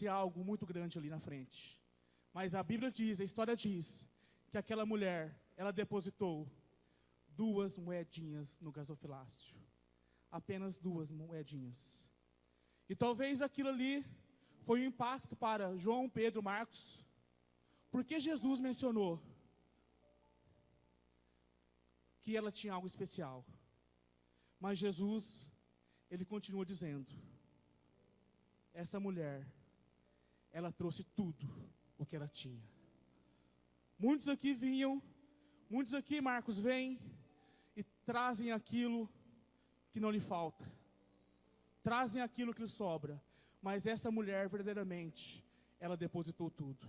acontecer algo muito grande ali na frente. Mas a Bíblia diz, a história diz, que aquela mulher, ela depositou 2 moedinhas no gasofilácio. Apenas 2 moedinhas. E talvez aquilo ali foi um impacto para João, Pedro, Marcos. Porque Jesus mencionou que ela tinha algo especial. Mas Jesus, ele continua dizendo, essa mulher, ela trouxe tudo o que ela tinha. Muitos aqui vinham, muitos aqui, Marcos, vêm e trazem aquilo que não lhe falta. Trazem aquilo que lhe sobra. Mas essa mulher, verdadeiramente, ela depositou tudo.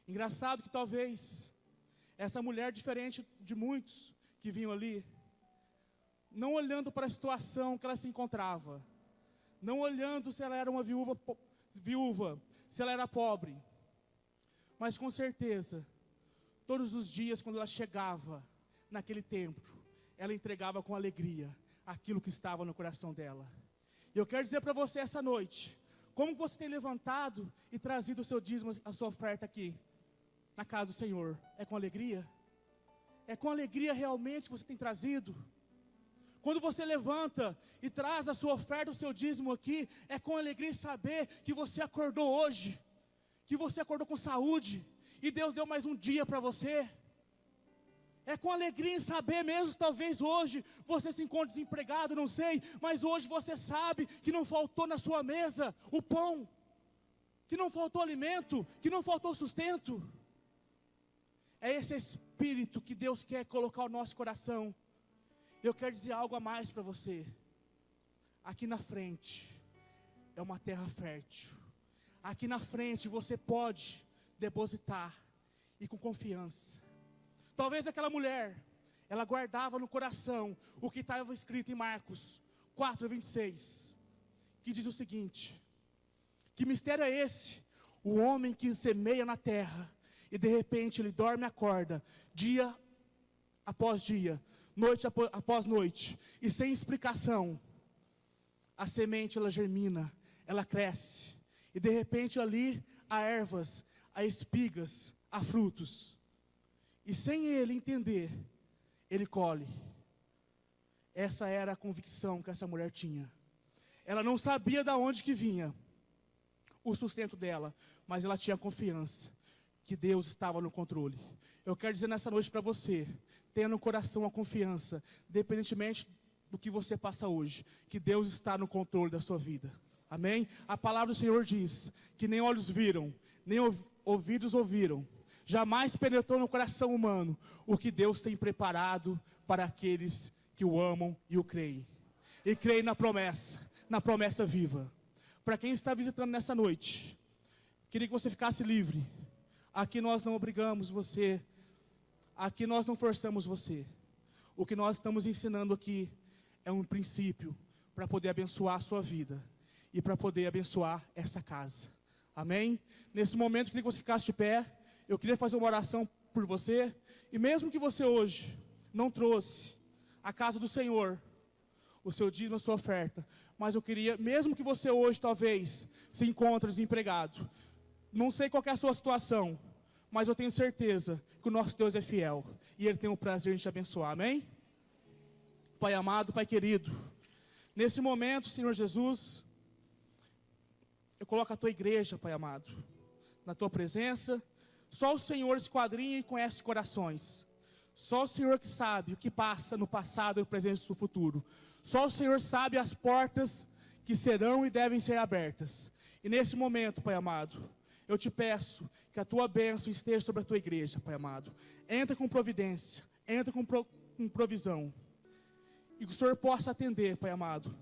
Engraçado que talvez essa mulher, diferente de muitos que vinham ali, não olhando para a situação que ela se encontrava, não olhando se ela era uma viúva, se ela era pobre, mas com certeza, todos os dias quando ela chegava naquele templo, ela entregava com alegria aquilo que estava no coração dela. E eu quero dizer para você essa noite, como você tem levantado e trazido o seu dízimo, a sua oferta aqui, na casa do Senhor? É com alegria? É com alegria realmente você tem trazido? Quando você levanta e traz a sua oferta, o seu dízimo aqui, é com alegria saber que você acordou hoje, que você acordou com saúde, e Deus deu mais um dia para você. É com alegria em saber mesmo que talvez hoje você se encontre desempregado, não sei, mas hoje você sabe que não faltou na sua mesa o pão, que não faltou alimento, que não faltou sustento. É esse espírito que Deus quer colocar no nosso coração. Eu quero dizer algo a mais para você. Aqui na frente é uma terra fértil. Aqui na frente você pode depositar e com confiança. Talvez aquela mulher, ela guardava no coração o que estava escrito em Marcos 4:26, que diz o seguinte: que mistério é esse? O homem que semeia na terra e de repente ele dorme e acorda, dia após dia, noite após noite, e sem explicação, a semente ela germina, ela cresce, e de repente ali há ervas, há espigas, há frutos. E sem ele entender, ele colhe. Essa era a convicção que essa mulher tinha. Ela não sabia de onde que vinha o sustento dela, mas ela tinha confiança que Deus estava no controle. Eu quero dizer nessa noite para você, tenha no coração a confiança, independentemente do que você passa hoje, que Deus está no controle da sua vida. Amém? A palavra do Senhor diz que nem olhos viram, nem ouvidos ouviram, jamais penetrou no coração humano o que Deus tem preparado para aqueles que o amam e o creem. E creem na promessa viva. Para quem está visitando nessa noite, queria que você ficasse livre. Aqui nós não obrigamos você, aqui nós não forçamos você. O que nós estamos ensinando aqui é um princípio para poder abençoar a sua vida e para poder abençoar essa casa. Amém? Nesse momento, queria que você ficasse de pé. Eu queria fazer uma oração por você, e mesmo que você hoje não trouxe a casa do Senhor, o seu dízimo, a sua oferta, mas eu queria, mesmo que você hoje talvez se encontre desempregado, não sei qual é a sua situação, mas eu tenho certeza que o nosso Deus é fiel, e Ele tem o prazer em te abençoar, amém? Pai amado, Pai querido, nesse momento, Senhor Jesus, eu coloco a Tua igreja, Pai amado, na Tua presença. Só o Senhor esquadrinha e conhece corações. Só o Senhor que sabe o que passa no passado, no presente e no futuro. Só o Senhor sabe as portas que serão e devem ser abertas. E nesse momento, Pai amado, eu te peço que a Tua bênção esteja sobre a Tua igreja, Pai amado. Entra com providência, entra com provisão. E que o Senhor possa atender, Pai amado,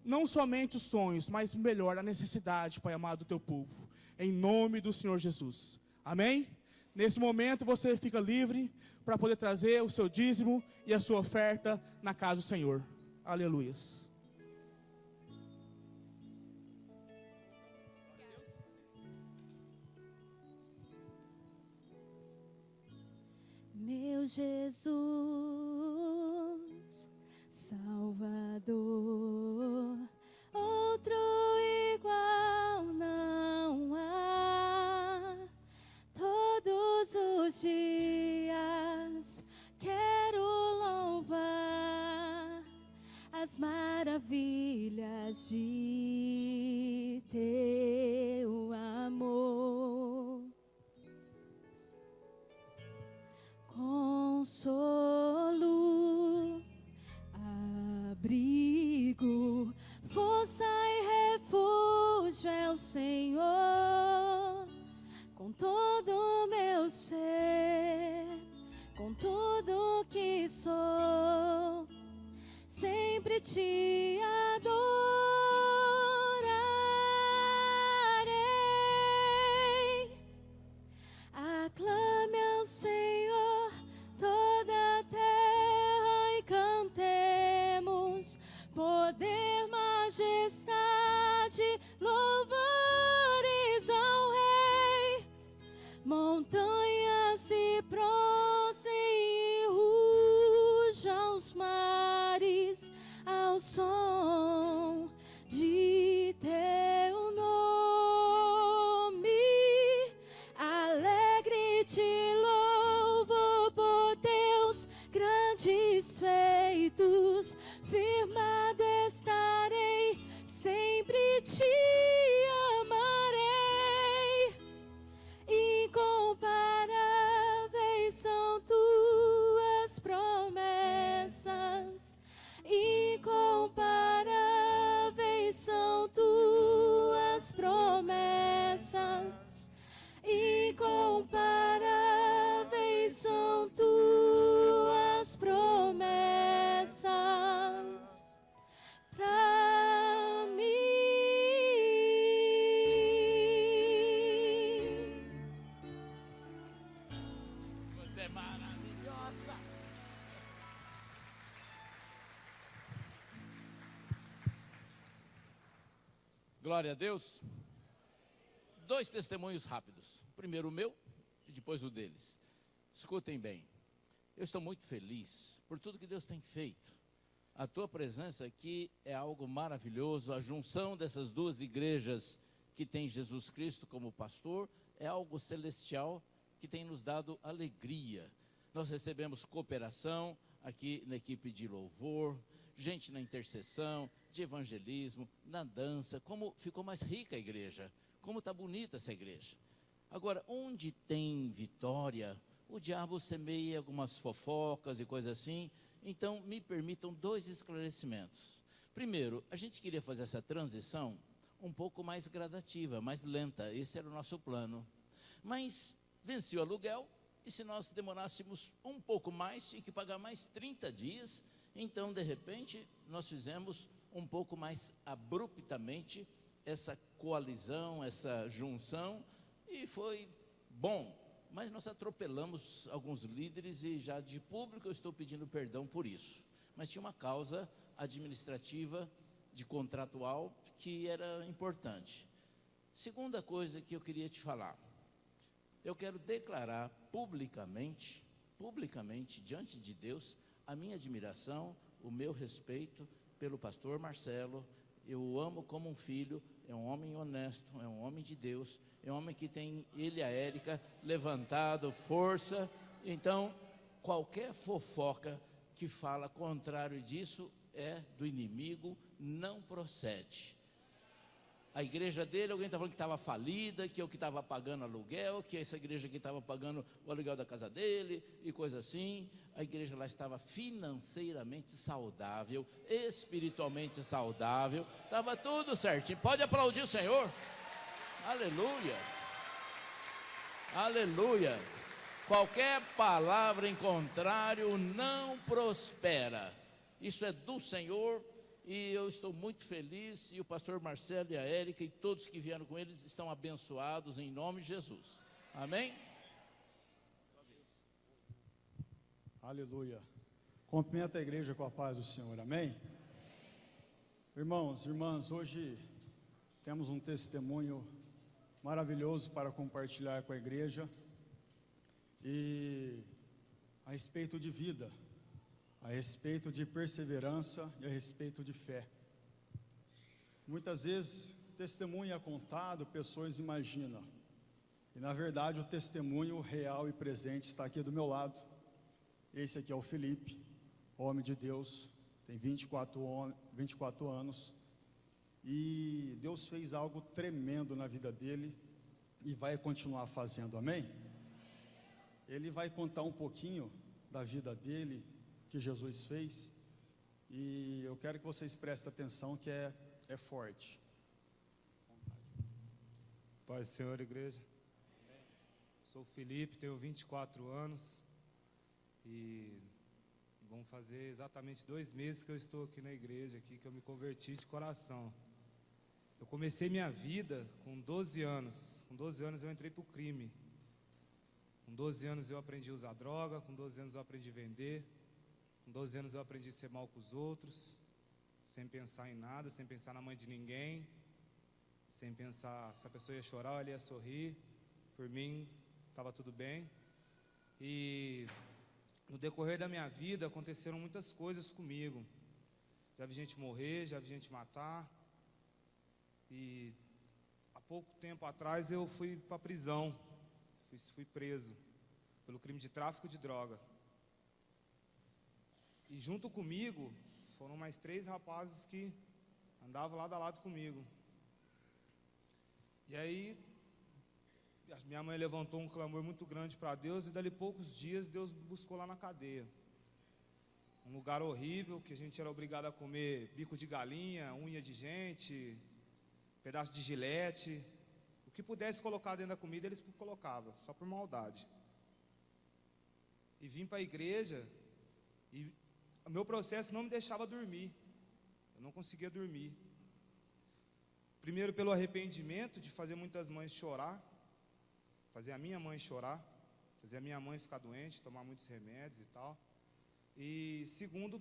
não somente os sonhos, mas melhor a necessidade, Pai amado, do Teu povo. Em nome do Senhor Jesus. Amém? Nesse momento você fica livre para poder trazer o seu dízimo e a sua oferta na casa do Senhor. Aleluias. Meu Jesus, Salvador, outro igual não de teu amor, consolo, abrigo, força e refúgio é o Senhor. Com todo o meu ser, com tudo que sou, sempre te adorarei. Aclame ao Senhor toda a terra e cantemos poder, majestade, louvores ao Rei. Montanhas se prostrem e rujam os mares ao som de teu nome. Alegre te louvo por teus grandes feitos, firmado estarei, sempre te amarei. Incomparáveis são tuas promessas, incomparáveis são tuas promessas, incomparáveis são tuas promessas pra mim. Você é maravilhosa. Glória a Deus. 2 testemunhos rápidos. Primeiro o meu e depois o deles. Escutem bem. Eu estou muito feliz por tudo que Deus tem feito. A tua presença aqui é algo maravilhoso. A junção dessas duas igrejas que tem Jesus Cristo como pastor é algo celestial que tem nos dado alegria. Nós recebemos cooperação aqui na equipe de louvor, gente na intercessão, de evangelismo, na dança. Como ficou mais rica a igreja, como está bonita essa igreja. Agora, onde tem vitória, o diabo semeia algumas fofocas e coisas assim. Então, me permitam 2 esclarecimentos. Primeiro, a gente queria fazer essa transição um pouco mais gradativa, mais lenta. Esse era o nosso plano. Mas venceu o aluguel, e se nós demorássemos um pouco mais, tinha que pagar mais 30 dias. Então, de repente, nós fizemos um pouco mais abruptamente essa coalizão, essa junção, e foi bom. Mas nós atropelamos alguns líderes e já de público eu estou pedindo perdão por isso. Mas tinha uma causa administrativa, de contratual, que era importante. Segunda coisa que eu queria te falar. Eu quero declarar publicamente, diante de Deus, a minha admiração, o meu respeito pelo pastor Marcelo. Eu o amo como um filho, é um homem honesto, é um homem de Deus, é um homem que tem, ele e a Érica, levantado força. Então, qualquer fofoca que fala contrário disso é do inimigo, não procede. A igreja dele, alguém está falando que estava falida, que eu que estava pagando aluguel, que essa igreja que estava pagando o aluguel da casa dele e coisa assim. A igreja lá estava financeiramente saudável, espiritualmente saudável, estava tudo certinho. Pode aplaudir o Senhor. Aleluia. Aleluia. Qualquer palavra em contrário não prospera. Isso é do Senhor. E eu estou muito feliz, e o pastor Marcelo e a Érica e todos que vieram com eles estão abençoados em nome de Jesus. Amém? Aleluia. Cumprimento a igreja com a paz do Senhor. Amém? Irmãos, irmãs, hoje temos um testemunho maravilhoso para compartilhar com a igreja, e a respeito de vida, a respeito de perseverança e a respeito de fé. Muitas vezes, testemunho é contado, pessoas imaginam, e na verdade o testemunho real e presente está aqui do meu lado. Esse aqui é o Felipe, homem de Deus, tem 24 anos, e Deus fez algo tremendo na vida dele e vai continuar fazendo, amém? Ele vai contar um pouquinho da vida dele, que Jesus fez, e eu quero que vocês prestem atenção, que é forte. Paz do Senhor, igreja. Sou o Felipe, tenho 24 anos e vão fazer exatamente 2 meses que eu estou aqui na igreja, aqui, que eu me converti de coração. Eu comecei minha vida com 12 anos. Com 12 anos eu entrei para o crime. Com 12 anos eu aprendi a usar droga, com 12 anos eu aprendi a vender, com 12 anos eu aprendi a ser mal com os outros, sem pensar em nada, sem pensar na mãe de ninguém, sem pensar se a pessoa ia chorar ou ela ia sorrir. Por mim, estava tudo bem. E no decorrer da minha vida aconteceram muitas coisas comigo. Já vi gente morrer, já vi gente matar. E há pouco tempo atrás eu fui para a prisão. Fui preso pelo crime de tráfico de droga. E junto comigo foram mais 3 rapazes que andavam lado a lado comigo. E aí minha mãe levantou um clamor muito grande para Deus, e dali poucos dias Deus me buscou lá na cadeia. Um lugar horrível, que a gente era obrigado a comer bico de galinha, unha de gente, pedaço de gilete. O que pudesse colocar dentro da comida, eles colocavam, só por maldade. E vim para a igreja, e o meu processo não me deixava dormir. Eu não conseguia dormir. Primeiro pelo arrependimento de fazer muitas mães chorar, fazer a minha mãe chorar, fazer a minha mãe ficar doente, tomar muitos remédios e tal. E segundo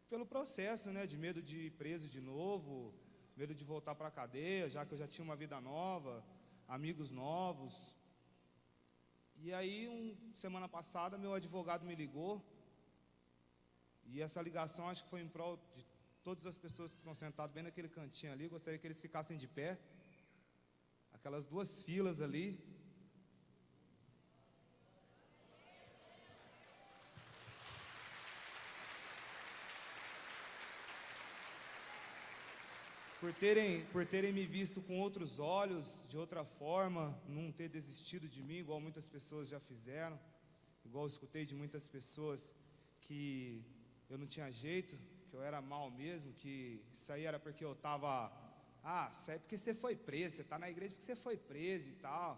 pelo processo, né, de medo de ir preso de novo, medo de voltar para a cadeia, já que eu já tinha uma vida nova, amigos novos. E aí, semana passada, meu advogado me ligou, e essa ligação acho que foi em prol de todas as pessoas que estão sentadas bem naquele cantinho ali. Gostaria que eles ficassem de pé, aquelas 2 filas ali. Por terem me visto com outros olhos, de outra forma, não ter desistido de mim, igual muitas pessoas já fizeram, igual eu escutei de muitas pessoas que eu não tinha jeito, que eu era mal mesmo, que isso aí era porque eu estava, isso aí é porque você foi preso, você está na igreja porque você foi preso e tal,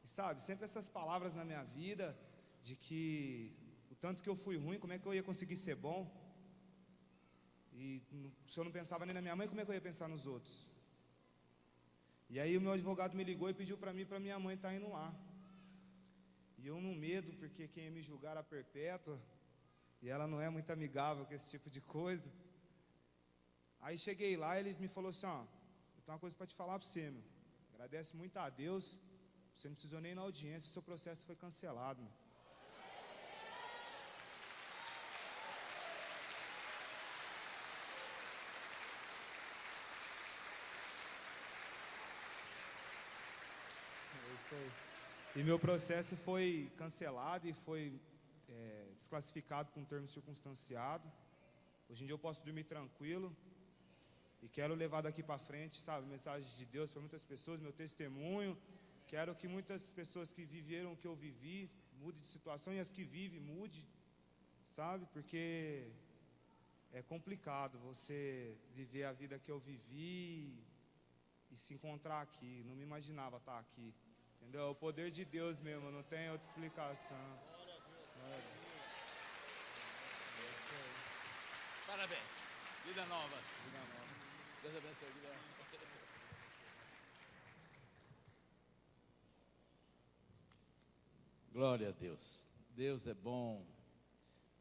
e sabe, sempre essas palavras na minha vida, de que o tanto que eu fui ruim, como é que eu ia conseguir ser bom? E se eu não pensava nem na minha mãe, como é que eu ia pensar nos outros? E aí o meu advogado me ligou e pediu para mim e para minha mãe estar indo lá. E eu no medo, porque quem ia me julgar era a Perpétua, e ela não é muito amigável com esse tipo de coisa. Aí cheguei lá e ele me falou assim, eu tenho uma coisa para te falar para você, meu. Agradece muito a Deus, você não precisou nem ir na audiência, seu processo foi cancelado, meu. E meu processo foi cancelado e foi desclassificado com termo circunstanciado. Hoje em dia eu posso dormir tranquilo. E quero levar daqui para frente, sabe, mensagem de Deus para muitas pessoas, meu testemunho. Quero que muitas pessoas que viveram o que eu vivi, mude de situação, e as que vivem, mude, sabe, porque é complicado você viver a vida que eu vivi e se encontrar aqui. Não me imaginava estar aqui. Entendeu? É o poder de Deus mesmo, não tem outra explicação. Parabéns. Vida nova. Deus abençoe. Vida nova. Glória a Deus. Deus é bom.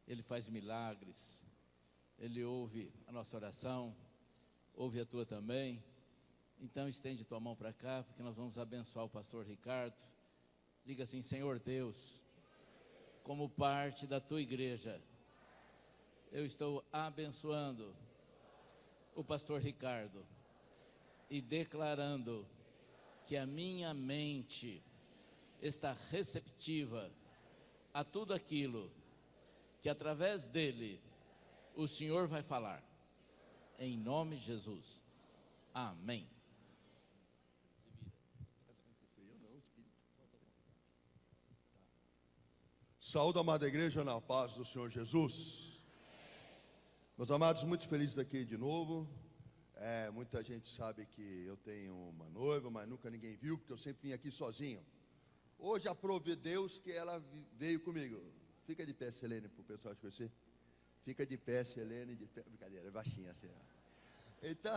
Ele faz milagres. Ele ouve a nossa oração. Ouve a tua também. Então estende tua mão para cá, porque nós vamos abençoar o pastor Ricardo. Diga assim: Senhor Deus, como parte da tua igreja, eu estou abençoando o pastor Ricardo e declarando que a minha mente está receptiva a tudo aquilo que através dele o Senhor vai falar. em nome de Jesus. Amém. Saúde, amada igreja, na paz do Senhor Jesus. Meus amados, muito feliz daqui de novo. Muita gente sabe que eu tenho uma noiva, mas nunca ninguém viu, porque eu sempre vim aqui sozinho. Hoje aprove Deus que ela veio comigo. Fica de pé, Selene, para o pessoal te conhecer. Fica de pé, Selene, de pé. Brincadeira, é baixinha assim. Então,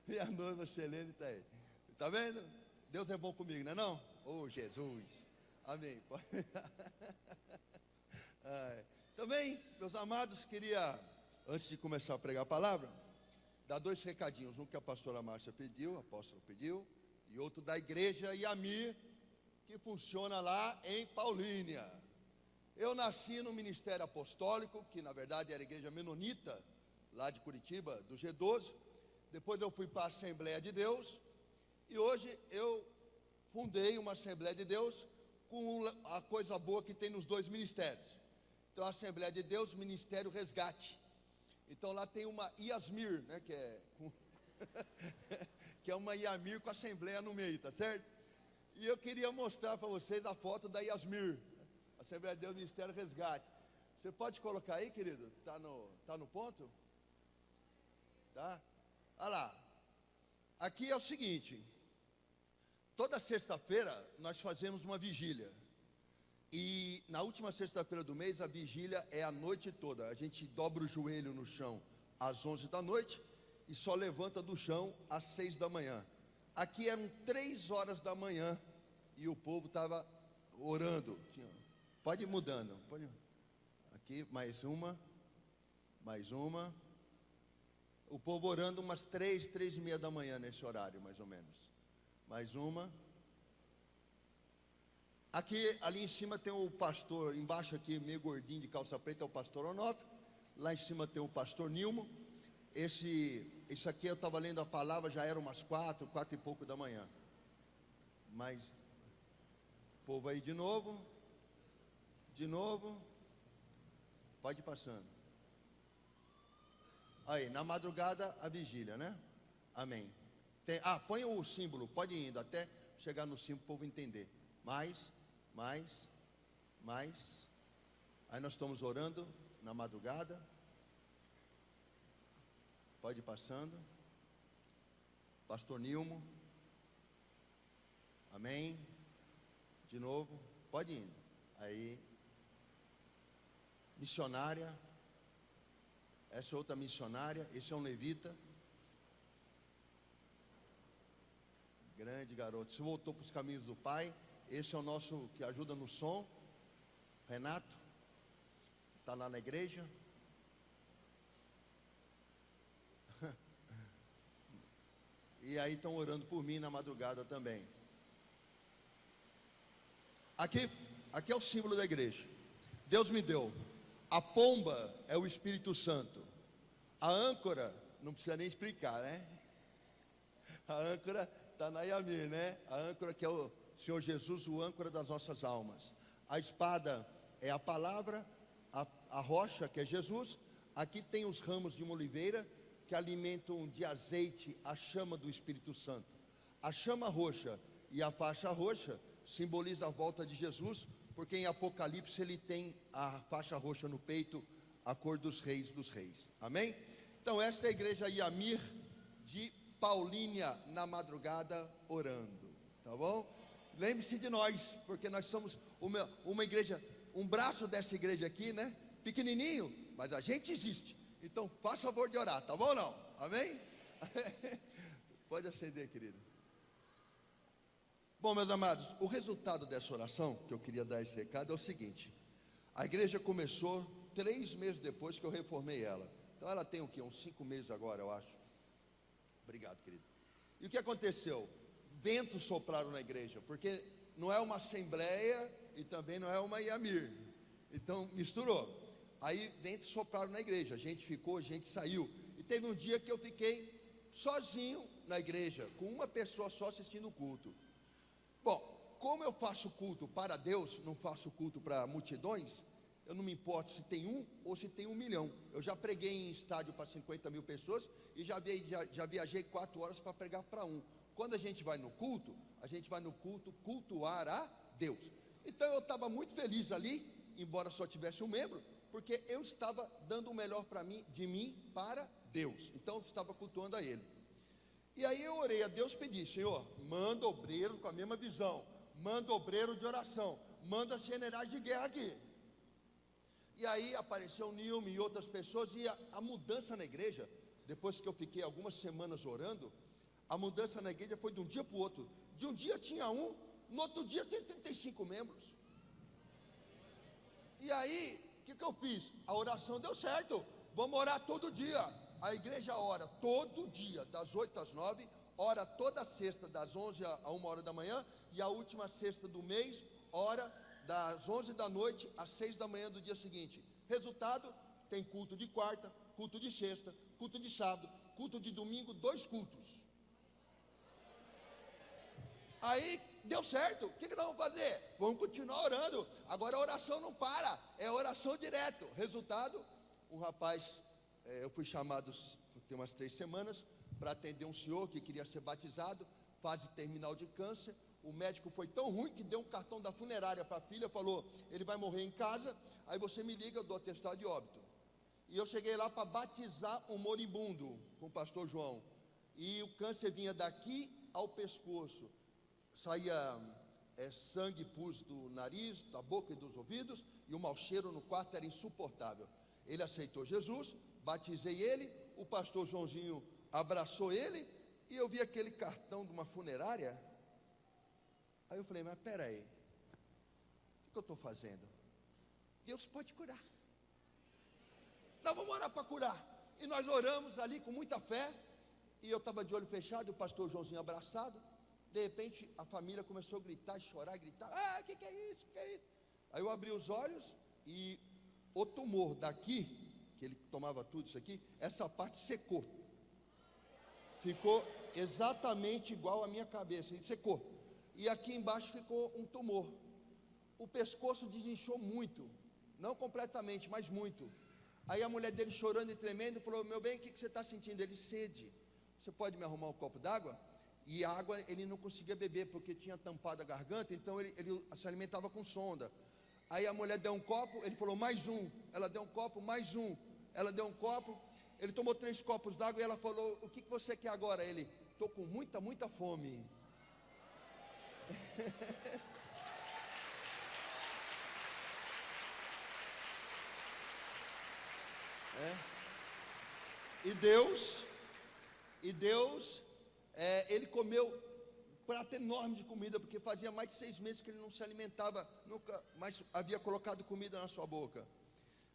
minha noiva Selene está aí. Está vendo? Deus é bom comigo, não é não? Oh, Jesus. Amém. Também, meus amados, queria, antes de começar a pregar a palavra, dar 2 recadinhos. Um que a pastora Márcia pediu, a apóstola pediu, e outro da igreja Iamir, que funciona lá em Paulínia. Eu nasci no ministério apostólico, que na verdade era a igreja menonita, lá de Curitiba, do G12. Depois eu fui para a Assembleia de Deus, e hoje eu fundei uma Assembleia de Deus, com a coisa boa que tem nos 2 ministérios. Então a Assembleia de Deus, Ministério Resgate. Então lá tem uma Iasmir, né, que é uma Iamir com a Assembleia no meio, tá certo? E eu queria mostrar para vocês a foto da Iasmir, Assembleia de Deus, Ministério Resgate. Você pode colocar aí, querido? Tá no ponto? Tá? Olha lá. Aqui é o seguinte. Toda sexta-feira nós fazemos uma vigília. E na última sexta-feira do mês, a vigília é a noite toda. A gente dobra o joelho no chão às 11 da noite e só levanta do chão às 6 da manhã. Aqui eram 3 horas da manhã e o povo estava orando. Pode ir mudando. Aqui, mais uma. O povo orando umas 3h30 da manhã nesse horário, mais ou menos. Mais uma. Aqui, ali em cima tem o pastor, embaixo aqui, meio gordinho de calça preta, é o pastor Onofre. Lá em cima tem o pastor Nilmo. Isso aqui eu estava lendo a palavra, já era umas 4 e pouco da manhã. Mas, o povo aí de novo. Pode ir passando. Aí, na madrugada, a vigília, né? Amém. Põe o símbolo, pode ir indo até chegar no símbolo para o povo entender. Mais. Aí nós estamos orando na madrugada. Pode ir passando. Pastor Nilmo. Amém. De novo. Pode ir indo. Aí. Missionária. Essa é outra missionária. Esse é um levita. Grande garoto. Se voltou para os caminhos do Pai. Esse é o nosso que ajuda no som. Renato. Está lá na igreja. E aí estão orando por mim na madrugada também. Aqui é o símbolo da igreja. Deus me deu. A pomba é o Espírito Santo. A âncora, não precisa nem explicar, né? A âncora está na Iamir, né? A âncora que é o Senhor Jesus, o âncora das nossas almas. A espada é a palavra, a rocha que é Jesus. Aqui tem os ramos de uma oliveira que alimentam de azeite a chama do Espírito Santo. A chama roxa e a faixa roxa simboliza a volta de Jesus, porque em Apocalipse ele tem a faixa roxa no peito, a cor dos reis. Amém? Então esta é a igreja Iamir de Paulínia, na madrugada orando, tá bom? Lembre-se de nós, porque nós somos uma igreja, um braço dessa igreja aqui, né? Pequenininho, mas a gente existe. Então, faça favor de orar, tá bom ou não? Amém? Pode acender, querido. Bom, meus amados, o resultado dessa oração, que eu queria dar esse recado, é o seguinte. A igreja começou 3 meses depois que eu reformei ela. Então, ela tem o quê? Uns 5 meses agora, eu acho. Obrigado, querido. E o que aconteceu? Ventos sopraram na igreja, porque não é uma assembleia e também não é uma Iamir. Então misturou. Aí ventos sopraram na igreja, a gente ficou, a gente saiu. E teve um dia que eu fiquei sozinho na igreja, com uma pessoa só assistindo o culto. Bom, como eu faço culto para Deus, não faço culto para multidões, Eu não me importo se tem um ou se tem 1 milhão. Eu já preguei em estádio para 50 mil pessoas e já viajei 4 horas para pregar para um. Quando a gente vai no culto cultuar a Deus. Então eu estava muito feliz ali, embora só tivesse um membro, porque eu estava dando o melhor de mim para Deus. Então eu estava cultuando a Ele. E aí eu orei a Deus, pedi: Senhor, manda obreiro com a mesma visão, manda obreiro de oração, manda generais de guerra aqui. E aí apareceu o Nilme e outras pessoas, e a mudança na igreja, depois que eu fiquei algumas semanas orando, a mudança na igreja foi de um dia para o outro. De um dia tinha um, no outro dia tem 35 membros. E aí, o que eu fiz? A oração deu certo, vamos orar todo dia. A igreja ora todo dia, das 8 às 9, ora toda sexta, das 11 a 1 hora da manhã, e a última sexta do mês, ora das 11 da noite às 6 da manhã do dia seguinte. Resultado, tem culto de quarta, culto de sexta, culto de sábado, culto de domingo, 2 cultos. Aí, deu certo, o que nós vamos fazer? Vamos continuar orando. Agora a oração não para, é oração direto. Resultado, um rapaz, eu fui chamado, tem umas 3 semanas, para atender um senhor que queria ser batizado, fase terminal de câncer. O médico foi tão ruim que deu um cartão da funerária para a filha, falou: ele vai morrer em casa, aí você me liga, eu dou atestado de óbito. E eu cheguei lá para batizar um moribundo com o pastor João, e o câncer vinha daqui ao pescoço, saía sangue, pus do nariz, da boca e dos ouvidos, e o mau cheiro no quarto era insuportável. Ele aceitou Jesus, batizei ele, o pastor Joãozinho abraçou ele, e eu vi aquele cartão de uma funerária. Aí eu falei: mas peraí, o que eu estou fazendo? Deus pode curar. Nós vamos orar para curar. E nós oramos ali com muita fé. E eu estava de olho fechado, e o pastor Joãozinho abraçado. De repente a família começou a gritar, chorar, gritar: ah, que é isso, que é isso? Aí eu abri os olhos e o tumor daqui, que ele tomava tudo isso aqui, essa parte secou. Ficou exatamente igual à minha cabeça, ele secou. E aqui embaixo ficou um tumor. O pescoço desinchou muito, não completamente, mas muito. Aí a mulher dele, chorando e tremendo, falou: meu bem, o que você está sentindo? Ele: sede. Você pode me arrumar um copo d'água? E a água ele não conseguia beber, porque tinha tampado a garganta, então ele se alimentava com sonda. Aí a mulher deu um copo, ele falou: mais um. Ela deu um copo, mais um. Ela deu um copo, ele tomou 3 copos d'água, e ela falou: o que você quer agora? Ele: estou com muita, muita fome. E Deus, ele comeu um prato enorme de comida, porque fazia mais de 6 meses que ele não se alimentava, nunca mais havia colocado comida na sua boca.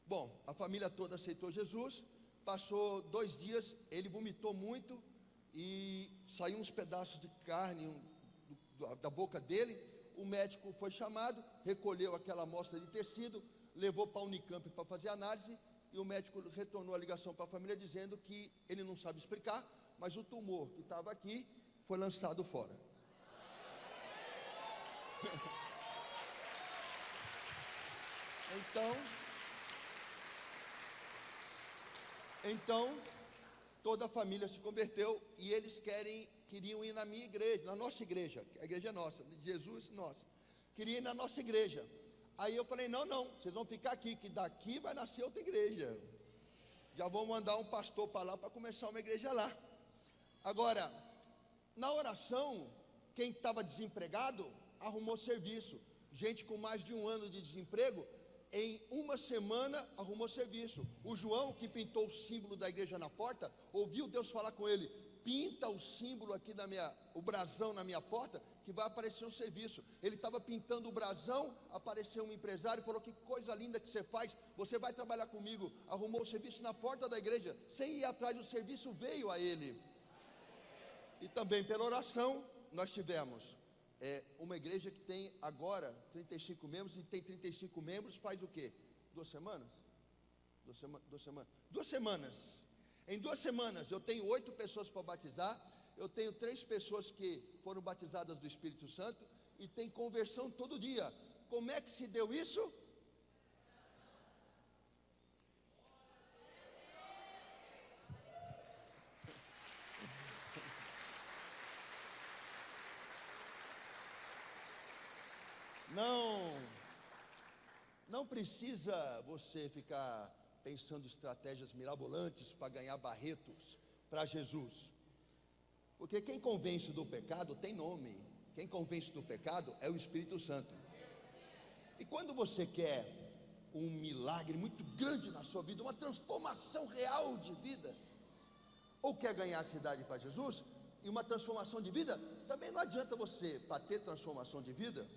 Bom, a família toda aceitou Jesus. Passou 2 dias, ele vomitou muito e saiu uns pedaços de carne da boca dele. O médico foi chamado, recolheu aquela amostra de tecido, levou para a Unicamp para fazer análise, e o médico retornou a ligação para a família dizendo que ele não sabe explicar, mas o tumor que estava aqui foi lançado fora. Então toda a família se converteu, e eles queriam ir na minha igreja, na nossa igreja, a igreja é nossa, de Jesus, nossa, queriam ir na nossa igreja. Aí eu falei: não, vocês vão ficar aqui, que daqui vai nascer outra igreja. Já vou mandar um pastor para lá, para começar uma igreja lá. Agora, na oração, quem estava desempregado arrumou serviço. Gente com mais de 1 ano de desemprego, em 1 semana arrumou serviço. O João, que pintou o símbolo da igreja na porta, ouviu Deus falar com ele: pinta o símbolo aqui o brasão na minha porta, que vai aparecer um serviço. Ele estava pintando o brasão, apareceu um empresário e falou: que coisa linda que você faz, você vai trabalhar comigo. Arrumou o serviço na porta da igreja, sem ir atrás do serviço, veio a ele. E também pela oração, nós tivemos uma igreja que tem agora 35 membros, e tem 35 membros faz o quê? 2 semanas? 2 semanas. Em 2 semanas eu tenho 8 pessoas para batizar, eu tenho 3 pessoas que foram batizadas do Espírito Santo, e tem conversão todo dia. Como é que se deu isso? Não precisa você ficar pensando estratégias mirabolantes para ganhar barretos para Jesus. Porque quem convence do pecado tem nome. Quem convence do pecado é o Espírito Santo. E quando você quer um milagre muito grande na sua vida, uma transformação real de vida, ou quer ganhar a cidade para Jesus, e uma transformação de vida, também não adianta você, para ter transformação de vida,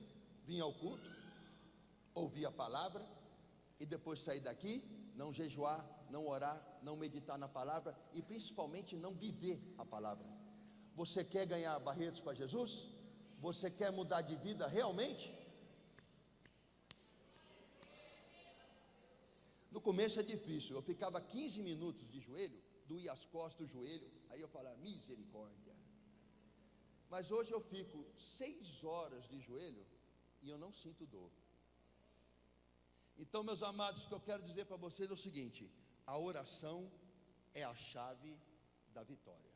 vir ao culto, ouvir a palavra, e depois sair daqui, não jejuar, não orar, não meditar na palavra, e principalmente não viver a palavra. Você quer ganhar barretos para Jesus? Você quer mudar de vida realmente? No começo é difícil, eu ficava 15 minutos de joelho, doía as costas, o joelho, aí eu falava, misericórdia. Mas hoje eu fico 6 horas de joelho e eu não sinto dor. Então, meus amados, o que eu quero dizer para vocês é o seguinte: a oração é a chave da vitória.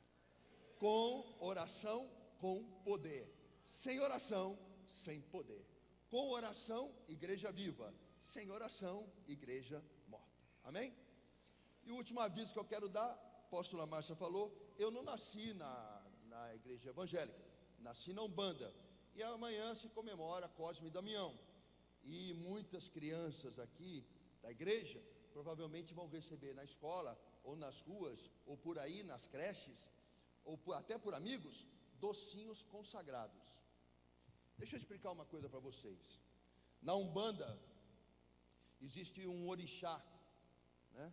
Com oração, com poder. Sem oração, sem poder. Com oração, igreja viva. Sem oração, igreja morta. Amém? E o último aviso que eu quero dar, a apóstola Márcia falou, eu não nasci na igreja evangélica, nasci na Umbanda. E amanhã se comemora Cosme e Damião. E muitas crianças aqui da igreja provavelmente vão receber na escola, ou nas ruas, ou por aí nas creches, ou até por amigos, docinhos consagrados. Deixa eu explicar uma coisa para vocês. Na Umbanda existe um orixá, né,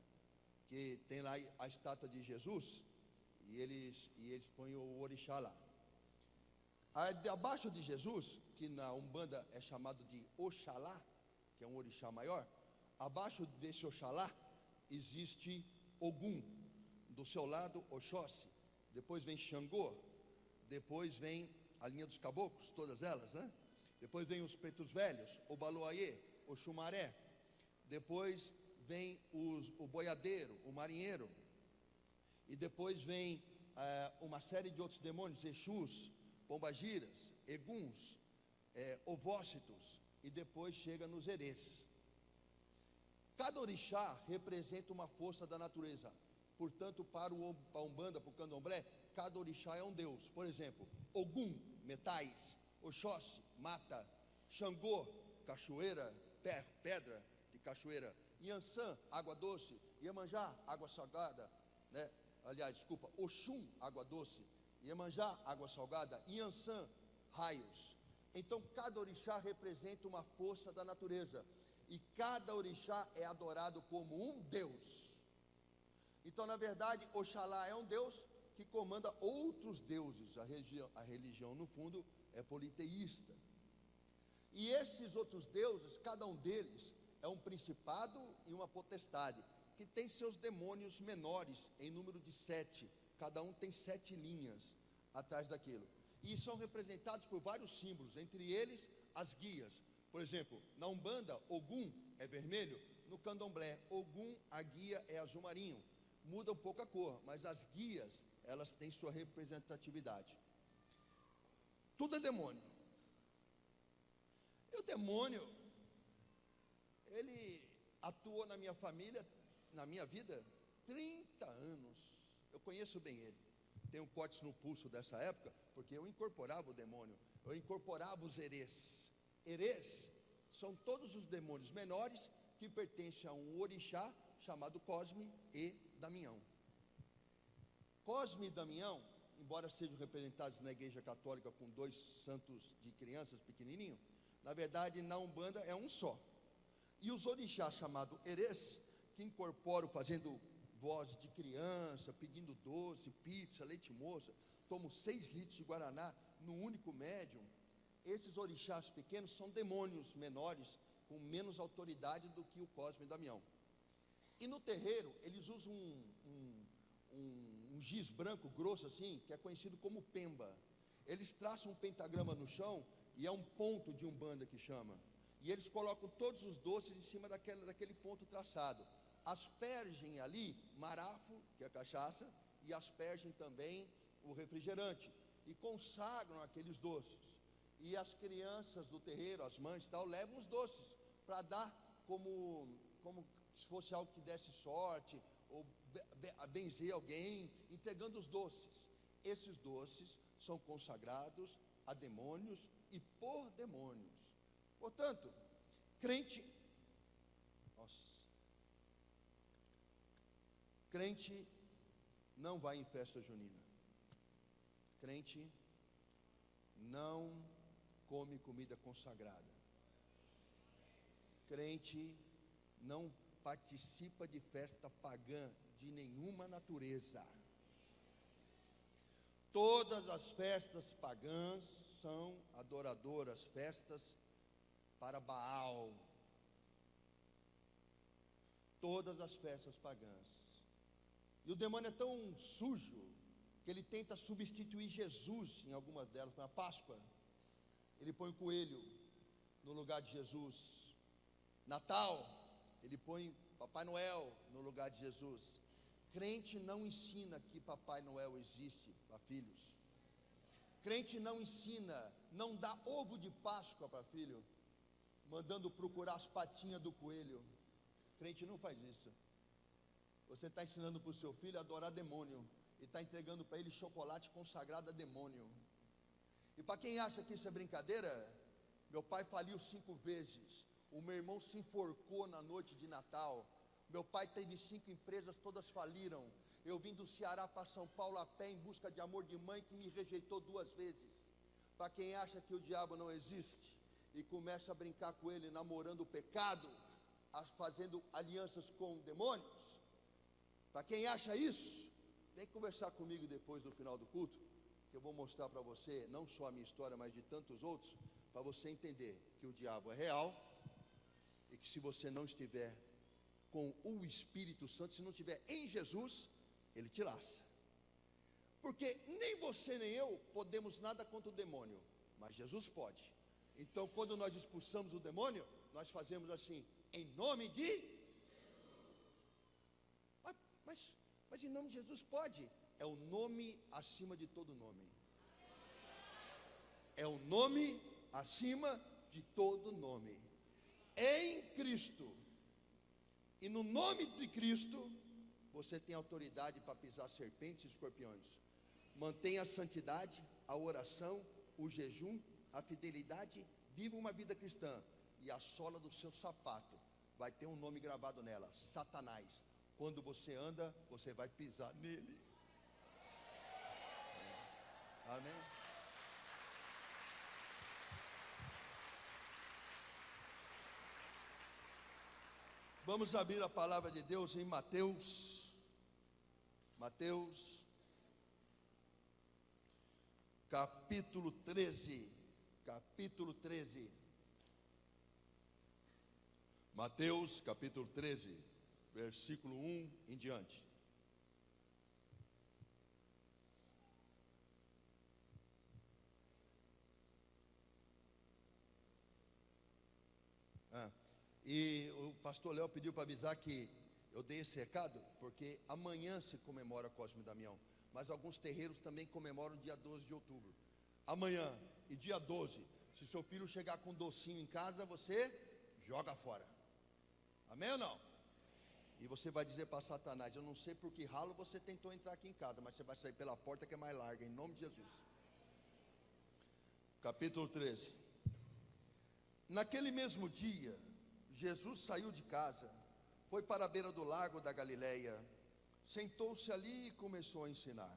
que tem lá a estátua de Jesus, e eles põem o orixá lá. Abaixo de Jesus, que na Umbanda é chamado de Oxalá, que é um orixá maior, abaixo desse Oxalá existe Ogum, do seu lado Oxóssi, depois vem Xangô, depois vem a linha dos caboclos, todas elas, né? Depois vem os pretos velhos, o Baloaiê, o Xumaré, depois vem o boiadeiro, o marinheiro, e depois vem uma série de outros demônios, Exus, Pombagiras, Eguns, Ovócitos, e depois chega nos Erês. Cada orixá representa uma força da natureza. Portanto, para a Umbanda, para o Candomblé, cada orixá é um deus. Por exemplo, Ogum, metais; Oxóssi, mata; Xangô, cachoeira, pedra de cachoeira; Iansã, água doce; Iemanjá, água salgada, né? Oxum, água doce; Iemanjá, água salgada; Iansã, raios. Então cada orixá representa uma força da natureza, e cada orixá é adorado como um deus. Então, na verdade, Oxalá é um deus que comanda outros deuses. A religião, no fundo, é politeísta. E esses outros deuses, cada um deles é um principado e uma potestade, que tem seus demônios menores, em número de 7. Cada um tem 7 linhas atrás daquilo. E são representados por vários símbolos, entre eles as guias. Por exemplo, na Umbanda, Ogum é vermelho; no Candomblé, Ogum, a guia é azul marinho. Muda um pouco a cor, mas as guias, elas têm sua representatividade. Tudo é demônio. E o demônio, ele atua na minha família, na minha vida, 30 anos. Eu conheço bem ele. Tenho cortes no pulso dessa época, porque eu incorporava o demônio. Eu incorporava os Erês. Erês são todos os demônios menores que pertencem a um orixá chamado Cosme e Damião. Cosme e Damião, embora sejam representados na igreja católica com 2 santos de crianças pequenininho, na verdade na Umbanda é um só. E os orixás chamados Erês, que incorporam fazendo voz de criança, pedindo doce, pizza, leite moça, tomam 6 litros de guaraná no único médium. Esses orixás pequenos são demônios menores, com menos autoridade do que o Cosme e Damião. E no terreiro, eles usam um giz branco grosso assim, que é conhecido como pemba. Eles traçam um pentagrama no chão, e é um ponto de Umbanda que chama. E eles colocam todos os doces em cima daquele ponto traçado. Aspergem ali marafo, que é a cachaça, e aspergem também o refrigerante. E consagram aqueles doces. E as crianças do terreiro, as mães e tal, levam os doces para dar como se fosse algo que desse sorte, ou benzer alguém, entregando os doces. Esses doces são consagrados a demônios e por demônios. Portanto, crente, crente não vai em festa junina. Crente não come comida consagrada. Crente não participa de festa pagã de nenhuma natureza. Todas as festas pagãs são adoradoras, festas para Baal. Todas as festas pagãs. E o demônio é tão sujo que ele tenta substituir Jesus em algumas delas. Na Páscoa, ele põe o coelho no lugar de Jesus. Natal, ele põe Papai Noel no lugar de Jesus. Crente não ensina que Papai Noel existe para filhos. Crente não ensina, não dá ovo de Páscoa para filho, mandando procurar as patinhas do coelho. Crente não faz isso. Você está ensinando para o seu filho a adorar demônio, e está entregando para ele chocolate consagrado a demônio. E para quem acha que isso é brincadeira, meu pai faliu 5 vezes, o meu irmão se enforcou na noite de Natal, meu pai teve 5 empresas, todas faliram. Eu vim do Ceará para São Paulo a pé em busca de amor de mãe que me rejeitou 2 vezes. Para quem acha que o diabo não existe e começa a brincar com ele, namorando o pecado, fazendo alianças com demônios, para quem acha isso, vem conversar comigo depois do final do culto, que eu vou mostrar para você, não só a minha história, mas de tantos outros, para você entender que o diabo é real, e que se você não estiver com o Espírito Santo, se não estiver em Jesus, ele te laça. Porque nem você nem eu podemos nada contra o demônio, mas Jesus pode. Então, quando nós expulsamos o demônio, nós fazemos assim, em nome de... Mas em nome de Jesus pode. É o nome acima de todo nome. É o nome acima de todo nome. Em Cristo. E no nome de Cristo, você tem autoridade para pisar serpentes e escorpiões. Mantenha a santidade, a oração, o jejum, a fidelidade. Viva uma vida cristã. E a sola do seu sapato vai ter um nome gravado nela: Satanás. Quando você anda, você vai pisar nele. Amém? Vamos abrir a palavra de Deus em Mateus. Mateus, capítulo 13. Capítulo 13. Mateus, capítulo 13. Versículo 1 em diante. E o pastor Léo pediu para avisar que eu dei esse recado, porque amanhã se comemora Cosme e Damião, mas alguns terreiros também comemoram dia 12 de outubro. Amanhã e dia 12, se seu filho chegar com um docinho em casa, você joga fora. Amém ou não? E você vai dizer para Satanás: eu não sei por que ralo você tentou entrar aqui em casa, mas você vai sair pela porta que é mais larga, em nome de Jesus. Capítulo 13. Naquele mesmo dia, Jesus saiu de casa, foi para a beira do lago da Galileia, sentou-se ali e começou a ensinar.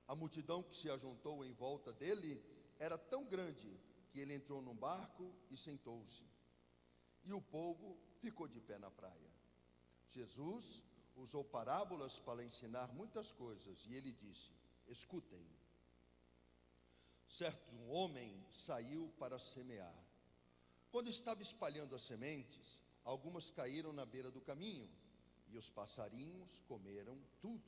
A multidão que se ajuntou em volta dele era tão grande que ele entrou num barco e sentou-se. E o povo ficou de pé na praia. Jesus usou parábolas para ensinar muitas coisas, e ele disse: escutem. Certo homem saiu para semear. Quando estava espalhando as sementes, algumas caíram na beira do caminho, e os passarinhos comeram tudo.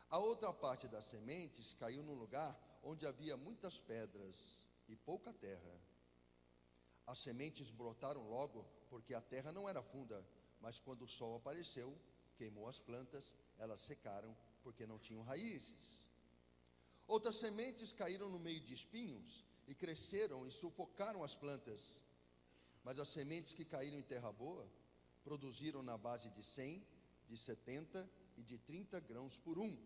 A outra parte das sementes caiu num lugar onde havia muitas pedras e pouca terra. As sementes brotaram logo, porque a terra não era funda, mas quando o sol apareceu, queimou as plantas, elas secaram, porque não tinham raízes. Outras sementes caíram no meio de espinhos, e cresceram e sufocaram as plantas. Mas as sementes que caíram em terra boa produziram na base de 100, de 70 e de 30 grãos por um.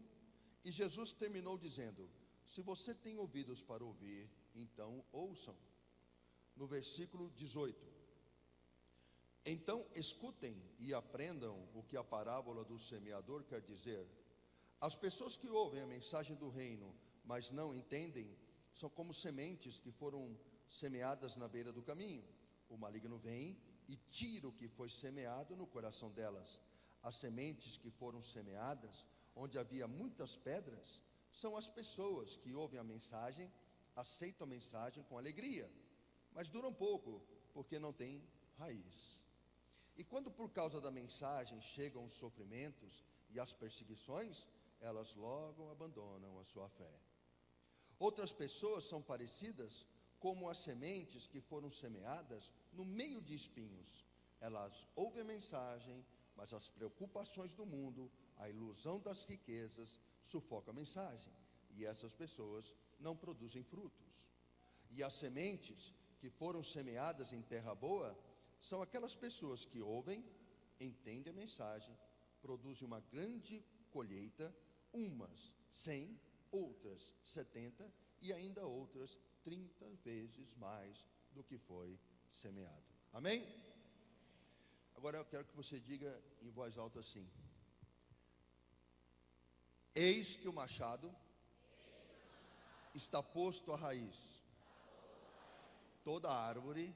E Jesus terminou dizendo: se você tem ouvidos para ouvir, então ouçam. No versículo 18: então escutem e aprendam o que a parábola do semeador quer dizer. As pessoas que ouvem a mensagem do reino, mas não entendem, são como sementes que foram semeadas na beira do caminho. O maligno vem e tira o que foi semeado no coração delas. As sementes que foram semeadas, onde havia muitas pedras, são as pessoas que ouvem a mensagem, aceitam a mensagem com alegria, mas duram pouco, porque não têm raiz. E quando por causa da mensagem chegam os sofrimentos e as perseguições, elas logo abandonam a sua fé. Outras pessoas são parecidas como as sementes que foram semeadas no meio de espinhos. Elas ouvem a mensagem, mas as preocupações do mundo, a ilusão das riquezas, sufocam a mensagem, e essas pessoas não produzem frutos. E as sementes que foram semeadas em terra boa são aquelas pessoas que ouvem, entendem a mensagem, produzem uma grande colheita, umas 100, outras 70 e ainda outras 30 vezes mais do que foi semeado. Amém? Agora eu quero que você diga em voz alta assim: eis que o machado está posto à raiz. Toda árvore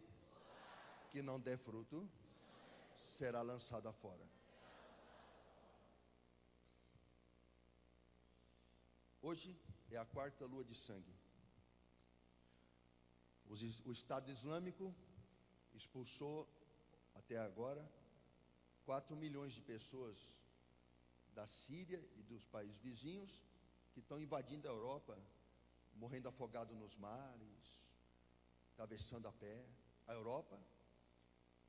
que não der fruto será lançada fora. Hoje é a quarta lua de sangue. O Estado Islâmico expulsou até agora 4 milhões de pessoas da Síria e dos países vizinhos, que estão invadindo a Europa, morrendo afogado nos mares, atravessando a pé. A Europa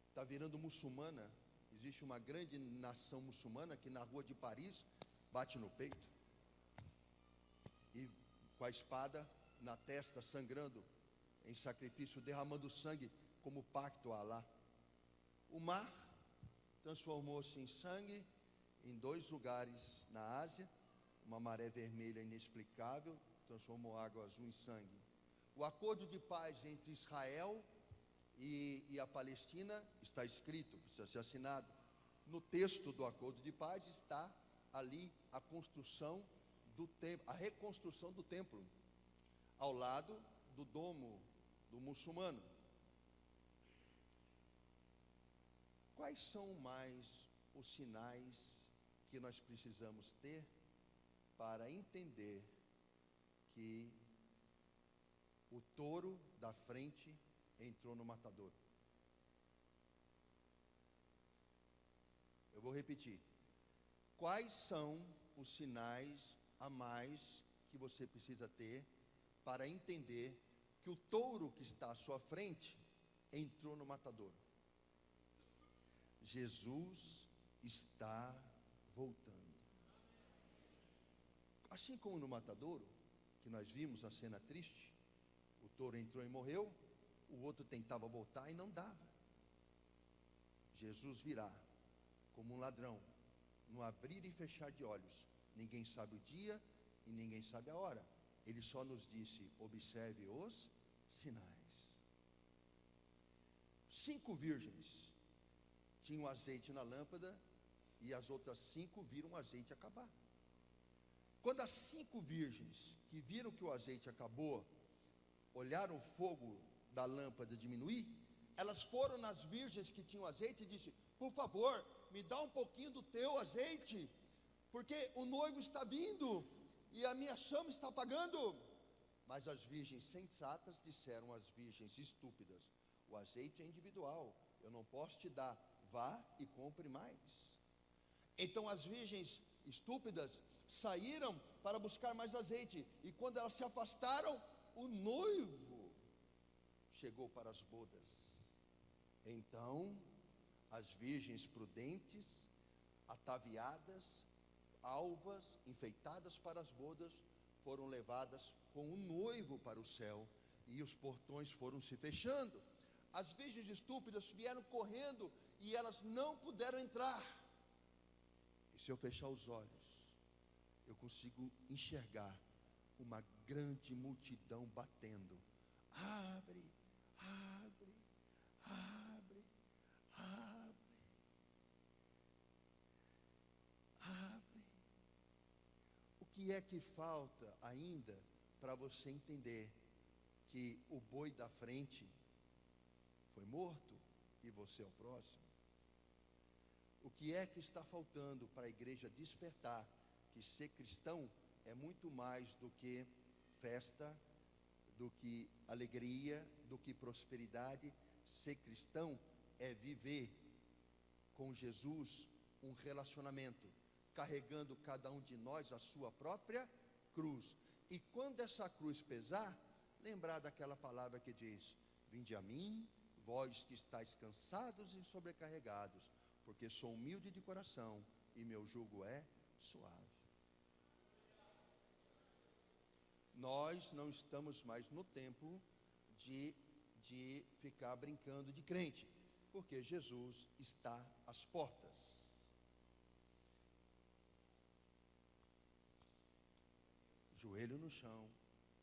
está virando muçulmana. Existe uma grande nação muçulmana que na rua de Paris bate no peito e com a espada na testa, sangrando em sacrifício, derramando sangue como pacto a Alá. O mar transformou-se em sangue em 2 lugares na Ásia. Uma maré vermelha inexplicável transformou água azul em sangue. O acordo de paz entre Israel e a Palestina está escrito, precisa ser assinado. No texto do acordo de paz está ali a construção do templo, a reconstrução do templo, ao lado do domo do muçulmano. Quais são mais os sinais que nós precisamos ter para entender que o touro da frente entrou no matadouro? Eu vou repetir. Quais são os sinais a mais que você precisa ter para entender que o touro que está à sua frente entrou no matadouro? Jesus está voltando. Assim como no matadouro, que nós vimos a cena triste, o touro entrou e morreu, o outro tentava voltar e não dava. Jesus virá como um ladrão, no abrir e fechar de olhos. Ninguém sabe o dia e ninguém sabe a hora. Ele só nos disse: observe os sinais. 5 virgens tinham azeite na lâmpada e as outras 5 viram o azeite acabar. Quando as 5 virgens que viram que o azeite acabou olharam o fogo da lâmpada diminuir, elas foram nas virgens que tinham azeite e disse: por favor, me dá um pouquinho do teu azeite, porque o noivo está vindo e a minha chama está apagando. Mas as virgens sensatas disseram às virgens estúpidas: o azeite é individual, eu não posso te dar, vá e compre mais. Então as virgens estúpidas saíram para buscar mais azeite, e quando elas se afastaram, o noivo chegou para as bodas. Então as virgens prudentes, ataviadas, alvas, enfeitadas para as bodas, foram levadas com o noivo para o céu. e os portões foram se fechando. As virgens estúpidas vieram correndo e elas não puderam entrar. E se eu fechar os olhos, eu consigo enxergar uma grande multidão batendo. Abre, abre, abre, abre, abre. O que é que falta ainda para você entender que o boi da frente foi morto e você é o próximo? O que é que está faltando para a igreja despertar que ser cristão é muito mais do que festa, do que alegria, do que prosperidade? Ser cristão é viver com Jesus um relacionamento, carregando cada um de nós a sua própria cruz. E quando essa cruz pesar, lembrar daquela palavra que diz: vinde a mim, vós que estáis cansados e sobrecarregados, porque sou humilde de coração e meu jugo é suave. Nós não estamos mais no tempo de ficar brincando de crente, porque Jesus está às portas. Joelho no chão,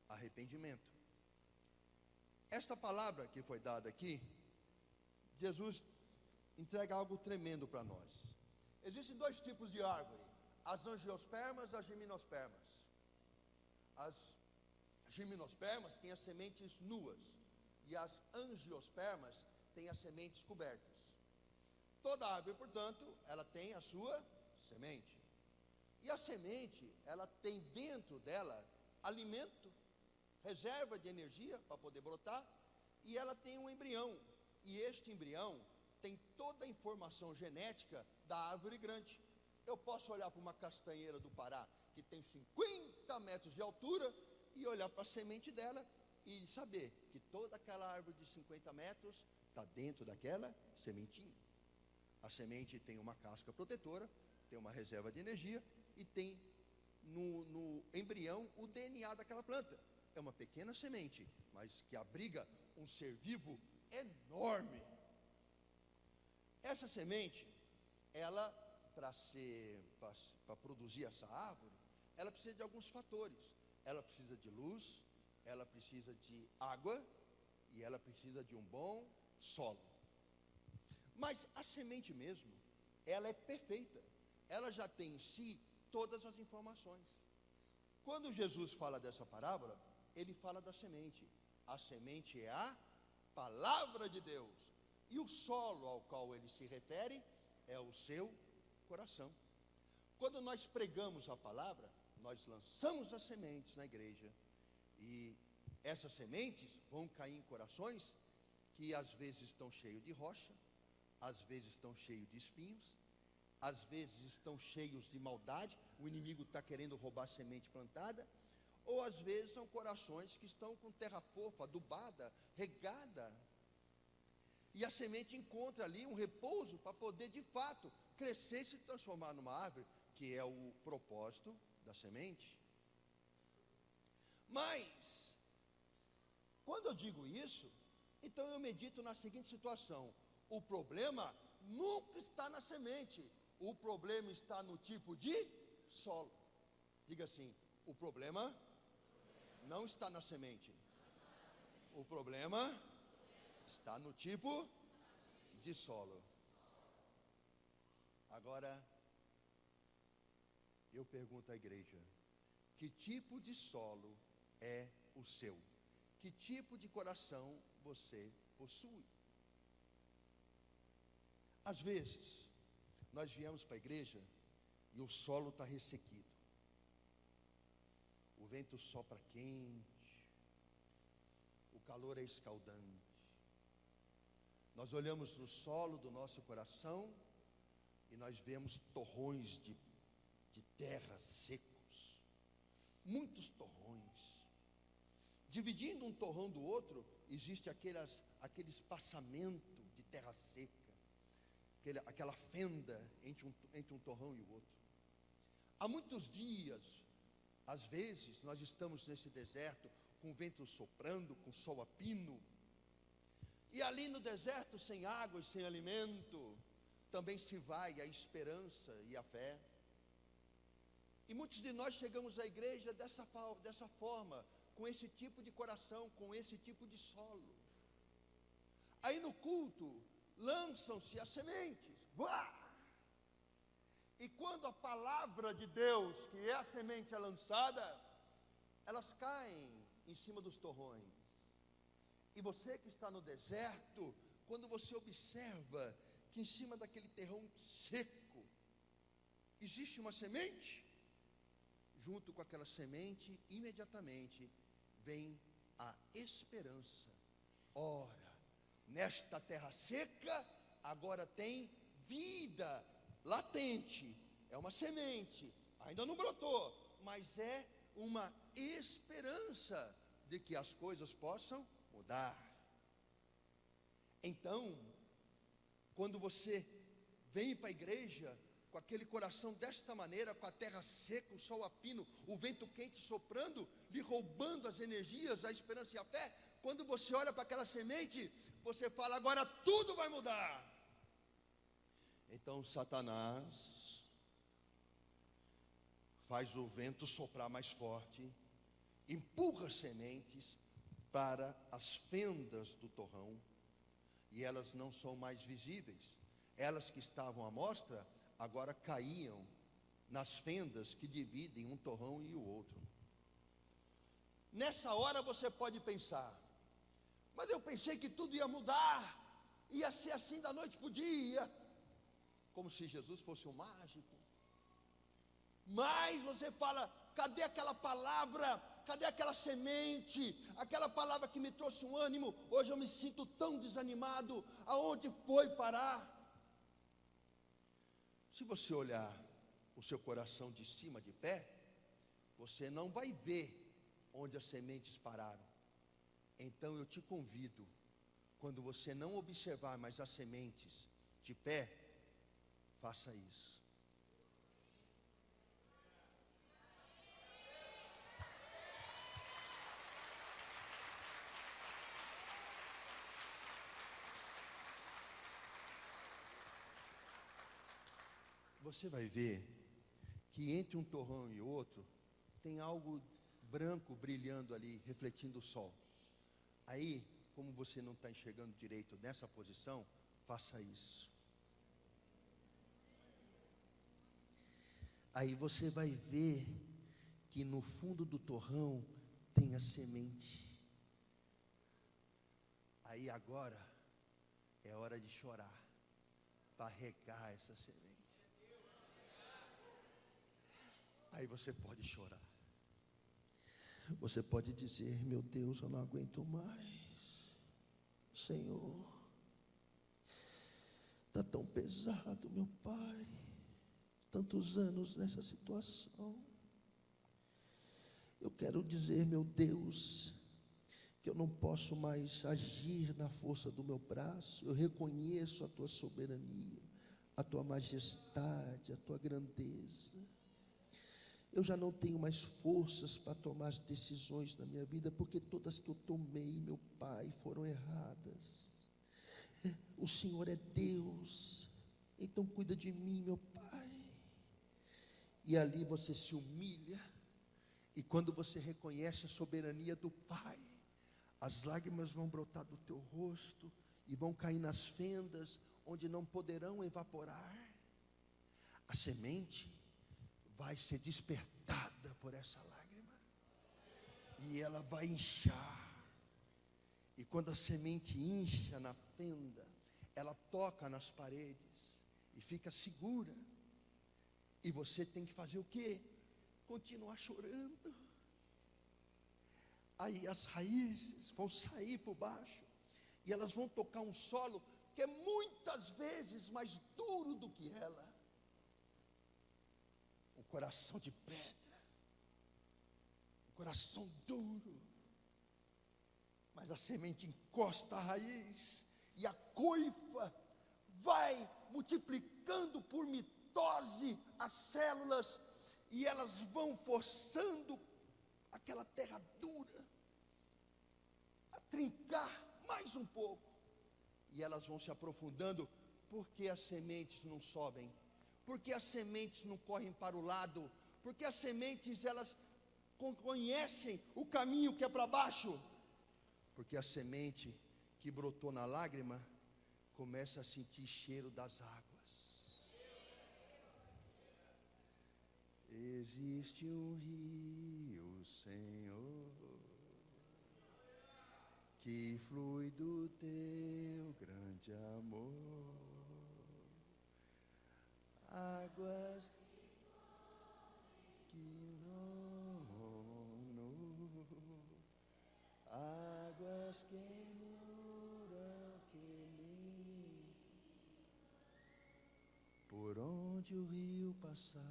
arrependimento. Esta palavra que foi dada aqui, Jesus entrega algo tremendo para nós. Existem dois tipos de árvore: as angiospermas e as gimnospermas. As gimnospermas têm as sementes nuas e as angiospermas têm as sementes cobertas. Toda árvore, portanto, ela tem a sua semente. E a semente, ela tem dentro dela alimento, reserva de energia para poder brotar, e ela tem um embrião. E este embrião tem toda a informação genética da árvore grande. Eu posso olhar para uma castanheira do Pará, que tem 50 metros de altura, e olhar para a semente dela e saber que toda aquela árvore de 50 metros está dentro daquela sementinha. A semente tem uma casca protetora, tem uma reserva de energia e tem no embrião o DNA daquela planta. É uma pequena semente, mas que abriga um ser vivo enorme. Essa semente, ela, para produzir essa árvore, ela precisa de alguns fatores. Ela precisa de luz, ela precisa de água e ela precisa de um bom solo. Mas a semente mesmo, ela é perfeita. Ela já tem em si todas as informações. Quando Jesus fala dessa parábola, ele fala da semente. A semente é a palavra de Deus. E o solo ao qual ele se refere é o seu coração. Quando nós pregamos a palavra, nós lançamos as sementes na igreja. E essas sementes vão cair em corações que às vezes estão cheios de rocha, às vezes estão cheios de espinhos, às vezes estão cheios de maldade, o inimigo está querendo roubar a semente plantada, ou às vezes são corações que estão com terra fofa, adubada, regada, e a semente encontra ali um repouso para poder de fato crescer e se transformar numa árvore, que é o propósito da semente. Mas, quando eu digo isso, então eu medito na seguinte situação: o problema nunca está na semente, o problema está no tipo de solo. Diga assim: o problema não está na semente, o problema está no tipo de solo. Agora, eu pergunto à igreja: que tipo de solo é o seu? Que tipo de coração você possui? Às vezes, nós viemos para a igreja e o solo está ressequido. O vento sopra quente, o calor é escaldante. Nós olhamos no solo do nosso coração e nós vemos torrões de terra secos, muitos torrões. Dividindo um torrão do outro, existe aquele espaçamento de terra seca, aquela fenda entre um torrão e o outro. Há muitos dias, às vezes, nós estamos nesse deserto, com vento soprando, com sol a pino. E ali no deserto, sem água e sem alimento, também se vai a esperança e a fé. E muitos de nós chegamos à igreja dessa forma, com esse tipo de coração, com esse tipo de solo. Aí no culto, lançam-se as sementes. Uá! E quando a palavra de Deus, que é a semente, é lançada, elas caem em cima dos torrões. E você que está no deserto, quando você observa que em cima daquele terrão seco existe uma semente, junto com aquela semente, imediatamente vem a esperança. Ora, nesta terra seca, agora tem vida latente. É uma semente, ainda não brotou, mas é uma esperança de que as coisas possam mudar. Então, quando você vem para a igreja com aquele coração desta maneira, com a terra seca, o sol a pino, o vento quente soprando, lhe roubando as energias, a esperança e a fé, quando você olha para aquela semente, você fala: agora tudo vai mudar. Então Satanás faz o vento soprar mais forte, empurra as sementes para as fendas do torrão, e elas não são mais visíveis. Elas que estavam à mostra, agora caíam nas fendas que dividem um torrão e o outro. Nessa hora você pode pensar: mas eu pensei que tudo ia mudar, ia ser assim da noite para o dia, como se Jesus fosse um mágico. Mas você fala: cadê aquela palavra? Cadê aquela semente? Aquela palavra que me trouxe um ânimo. Hoje eu me sinto tão desanimado. Aonde foi parar? Se você olhar o seu coração de cima de pé, você não vai ver onde as sementes pararam. Então eu te convido, quando você não observar mais as sementes de pé, faça isso. Você vai ver que entre um torrão e outro tem algo branco brilhando ali, refletindo o sol. Aí, como você não está enxergando direito nessa posição, faça isso. Aí você vai ver que no fundo do torrão tem a semente. Aí agora é hora de chorar, para regar essa semente. Aí você pode chorar. Você pode dizer: meu Deus, eu não aguento mais. Senhor, está tão pesado, meu Pai. Tantos anos nessa situação. Eu quero dizer, meu Deus, que eu não posso mais agir na força do meu braço. Eu reconheço a tua soberania, a tua majestade, a tua grandeza. Eu já não tenho mais forças para tomar as decisões na minha vida, porque todas que eu tomei, meu Pai, foram erradas. O Senhor é Deus, então cuida de mim, meu Pai. E ali você se humilha, e quando você reconhece a soberania do Pai, as lágrimas vão brotar do teu rosto, e vão cair nas fendas, onde não poderão evaporar. A semente vai ser despertada por essa lágrima, e ela vai inchar. E quando a semente incha na fenda, ela toca nas paredes e fica segura. E você tem que fazer o quê? Continuar chorando. Aí as raízes vão sair por baixo, e elas vão tocar um solo que é muitas vezes mais duro do que ela. Um coração de pedra, um coração duro, mas a semente encosta a raiz, e a coifa vai multiplicando por mitose as células, e elas vão forçando aquela terra dura, trincar mais um pouco. E elas vão se aprofundando, porque as sementes não sobem, porque as sementes não correm para o lado, porque as sementes elas conhecem o caminho que é para baixo, porque a semente que brotou na lágrima começa a sentir cheiro das águas. Existe um rio, Senhor, que flui do teu grande amor, águas que águas que inundam, que me, por onde o rio passar,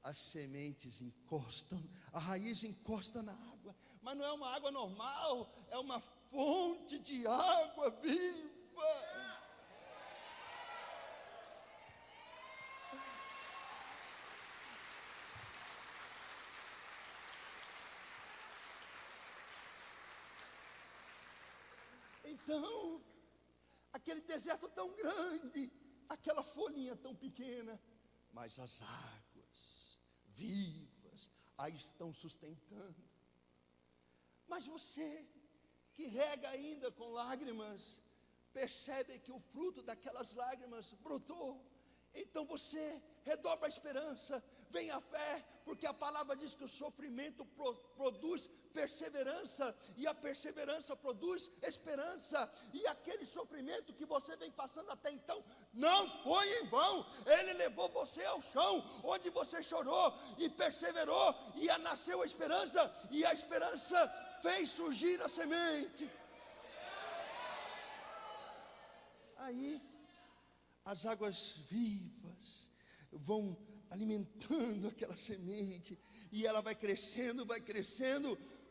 as sementes encostam, a raiz encosta na água, mas não é uma água normal, é uma fonte de água viva. Então, aquele deserto tão grande, aquela folhinha tão pequena, mas as águas vivas a estão sustentando. Mas você, que rega ainda com lágrimas, percebe que o fruto daquelas lágrimas brotou. Então você redobra a esperança, vem a fé, porque a palavra diz que o sofrimento produz perseverança, e a perseverança produz esperança, e aquele sofrimento que você vem passando até então, não foi em vão, ele levou você ao chão, onde você chorou e perseverou, e nasceu a esperança, e a esperança fez surgir a semente. Aí, as águas vivas vão alimentando aquela semente, e ela vai crescendo,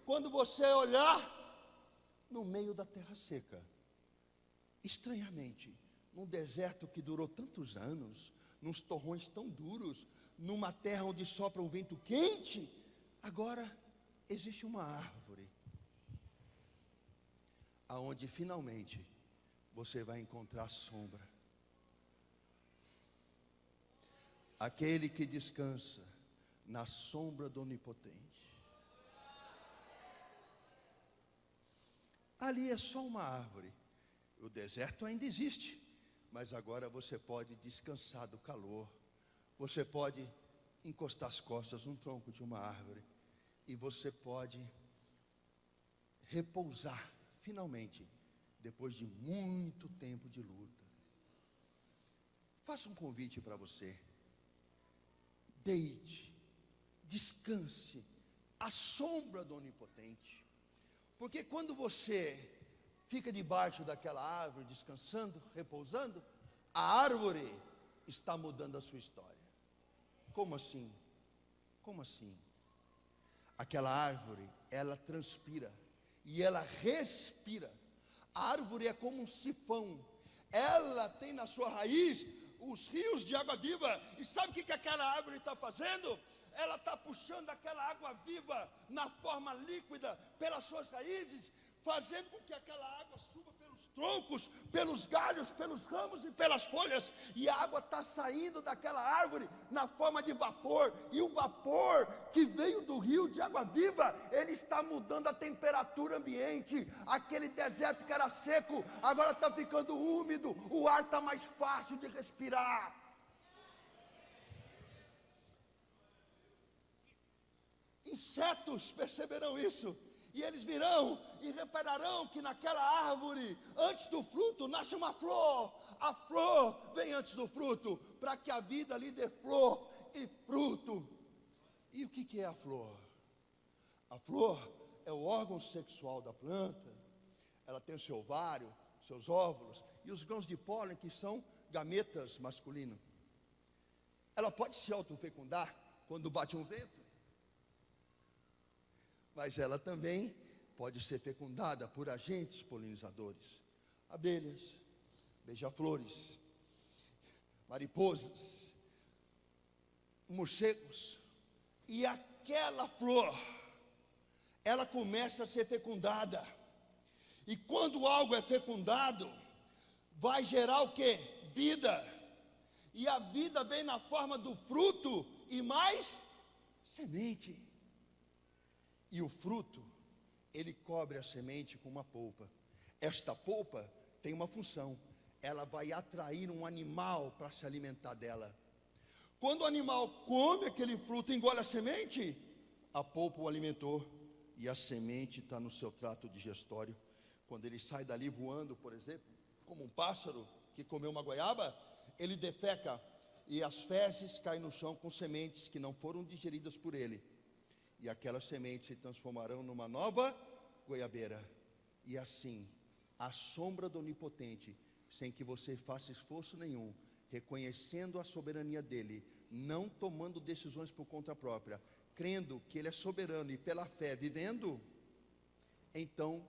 quando você olhar, no meio da terra seca, estranhamente, num deserto que durou tantos anos, nos torrões tão duros, numa terra onde sopra um vento quente, agora existe uma árvore, aonde finalmente você vai encontrar sombra. Aquele que descansa na sombra do Onipotente. Ali é só uma árvore. O deserto ainda existe, mas agora você pode descansar do calor. Você pode encostar as costas num tronco de uma árvore, e você pode repousar finalmente, depois de muito tempo de luta. Faço um convite para você. Deite, descanse à sombra do Onipotente, porque quando você fica debaixo daquela árvore, descansando, repousando, a árvore está mudando a sua história. Como assim? Como assim? Aquela árvore, ela transpira e ela respira. A árvore é como um sifão, ela tem na sua raiz os rios de água viva. E sabe o que aquela árvore está fazendo? Ela está puxando aquela água viva na forma líquida pelas suas raízes, fazendo com que aquela água suba pelos troncos, pelos galhos, pelos ramos e pelas folhas, e a água está saindo daquela árvore na forma de vapor, e o vapor que veio do rio de água viva, ele está mudando a temperatura ambiente. Aquele deserto que era seco, agora está ficando úmido, o ar está mais fácil de respirar. Insetos perceberão isso, e eles virão e repararão que naquela árvore, antes do fruto, nasce uma flor. A flor vem antes do fruto, para que a vida lhe dê flor e fruto. E o que é a flor? A flor é o órgão sexual da planta. Ela tem o seu ovário, seus óvulos, e os grãos de pólen, que são gametas masculinos. Ela pode se autofecundar quando bate um vento, mas ela também pode ser fecundada por agentes polinizadores, abelhas, beija-flores, mariposas, morcegos. E aquela flor, ela começa a ser fecundada. E quando algo é fecundado, vai gerar o quê? Vida. E a vida vem na forma do fruto e mais semente. E o fruto, ele cobre a semente com uma polpa. Esta polpa tem uma função. Ela vai atrair um animal para se alimentar dela. Quando o animal come aquele fruto e engole a semente, a polpa o alimentou e a semente está no seu trato digestório. Quando ele sai dali voando, por exemplo, como um pássaro que comeu uma goiaba, ele defeca e as fezes caem no chão com sementes que não foram digeridas por ele. E aquelas sementes se transformarão numa nova goiabeira. E assim, à sombra do Onipotente, sem que você faça esforço nenhum, reconhecendo a soberania dele, não tomando decisões por conta própria, crendo que ele é soberano e pela fé vivendo, então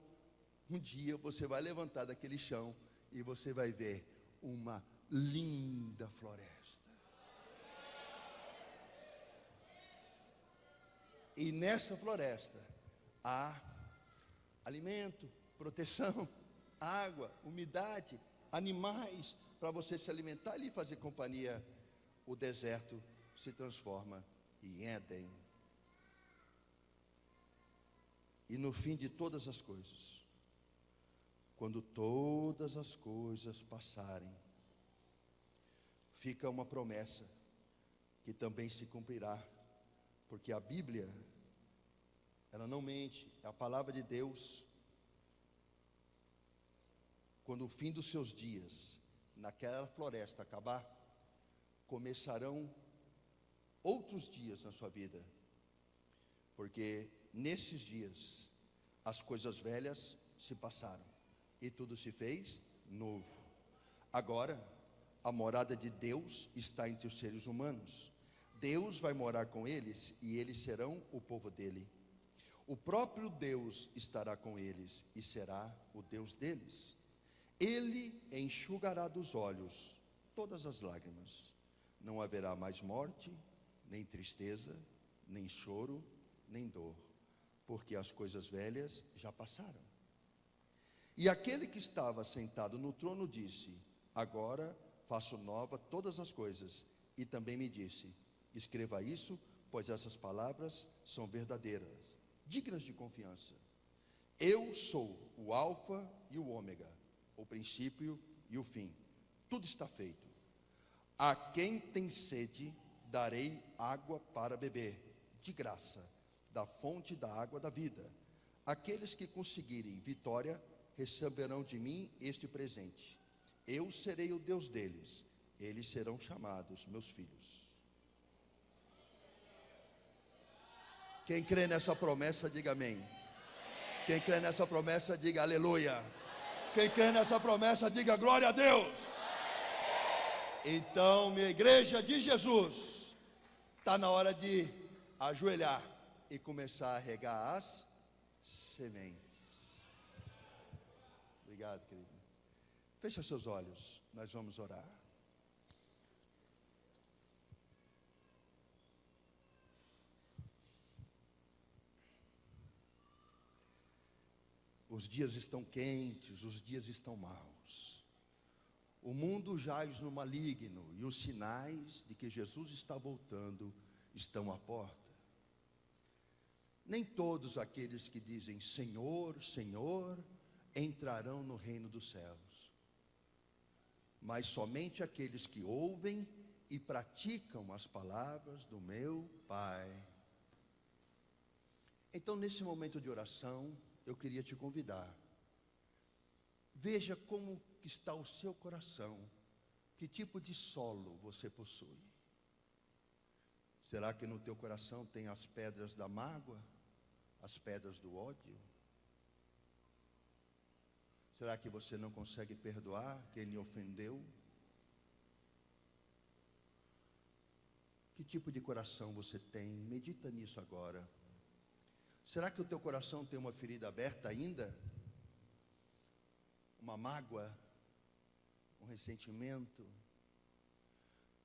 um dia você vai levantar daquele chão e você vai ver uma linda floresta. E nessa floresta há alimento, proteção, água, umidade, animais para você se alimentar e fazer companhia. O deserto se transforma em Éden. E no fim de todas as coisas, quando todas as coisas passarem, fica uma promessa que também se cumprirá, porque a Bíblia, ela não mente, é a palavra de Deus. Quando o fim dos seus dias, naquela floresta acabar, começarão outros dias na sua vida, porque nesses dias as coisas velhas se passaram e tudo se fez novo. Agora a morada de Deus está entre os seres humanos. Deus vai morar com eles e eles serão o povo dele. O próprio Deus estará com eles e será o Deus deles. Ele enxugará dos olhos todas as lágrimas. Não haverá mais morte, nem tristeza, nem choro, nem dor, porque as coisas velhas já passaram. E aquele que estava sentado no trono disse: agora faço nova todas as coisas. E também me disse: escreva isso, pois essas palavras são verdadeiras, dignas de confiança. Eu sou o Alfa e o Ômega, o princípio e o fim. Tudo está feito. A quem tem sede, darei água para beber, de graça, da fonte da água da vida. Aqueles que conseguirem vitória, receberão de mim este presente. Eu serei o Deus deles, eles serão chamados meus filhos. Quem crê nessa promessa, diga amém. Quem crê nessa promessa, diga aleluia. Quem crê nessa promessa, diga glória a Deus. Então, minha igreja de Jesus, está na hora de ajoelhar e começar a regar as sementes. Obrigado, querido. Feche seus olhos, nós vamos orar. Os dias estão quentes, os dias estão maus. O mundo jaz no maligno e os sinais de que Jesus está voltando estão à porta. Nem todos aqueles que dizem Senhor, Senhor, entrarão no reino dos céus, mas somente aqueles que ouvem e praticam as palavras do meu Pai. Então, nesse momento de oração, eu queria te convidar. Veja como está o seu coração. Que tipo de solo você possui? Será que no teu coração tem as pedras da mágoa? As pedras do ódio? Será que você não consegue perdoar quem lhe ofendeu? Que tipo de coração você tem? Medita nisso agora. Será que o teu coração tem uma ferida aberta ainda? Uma mágoa? Um ressentimento?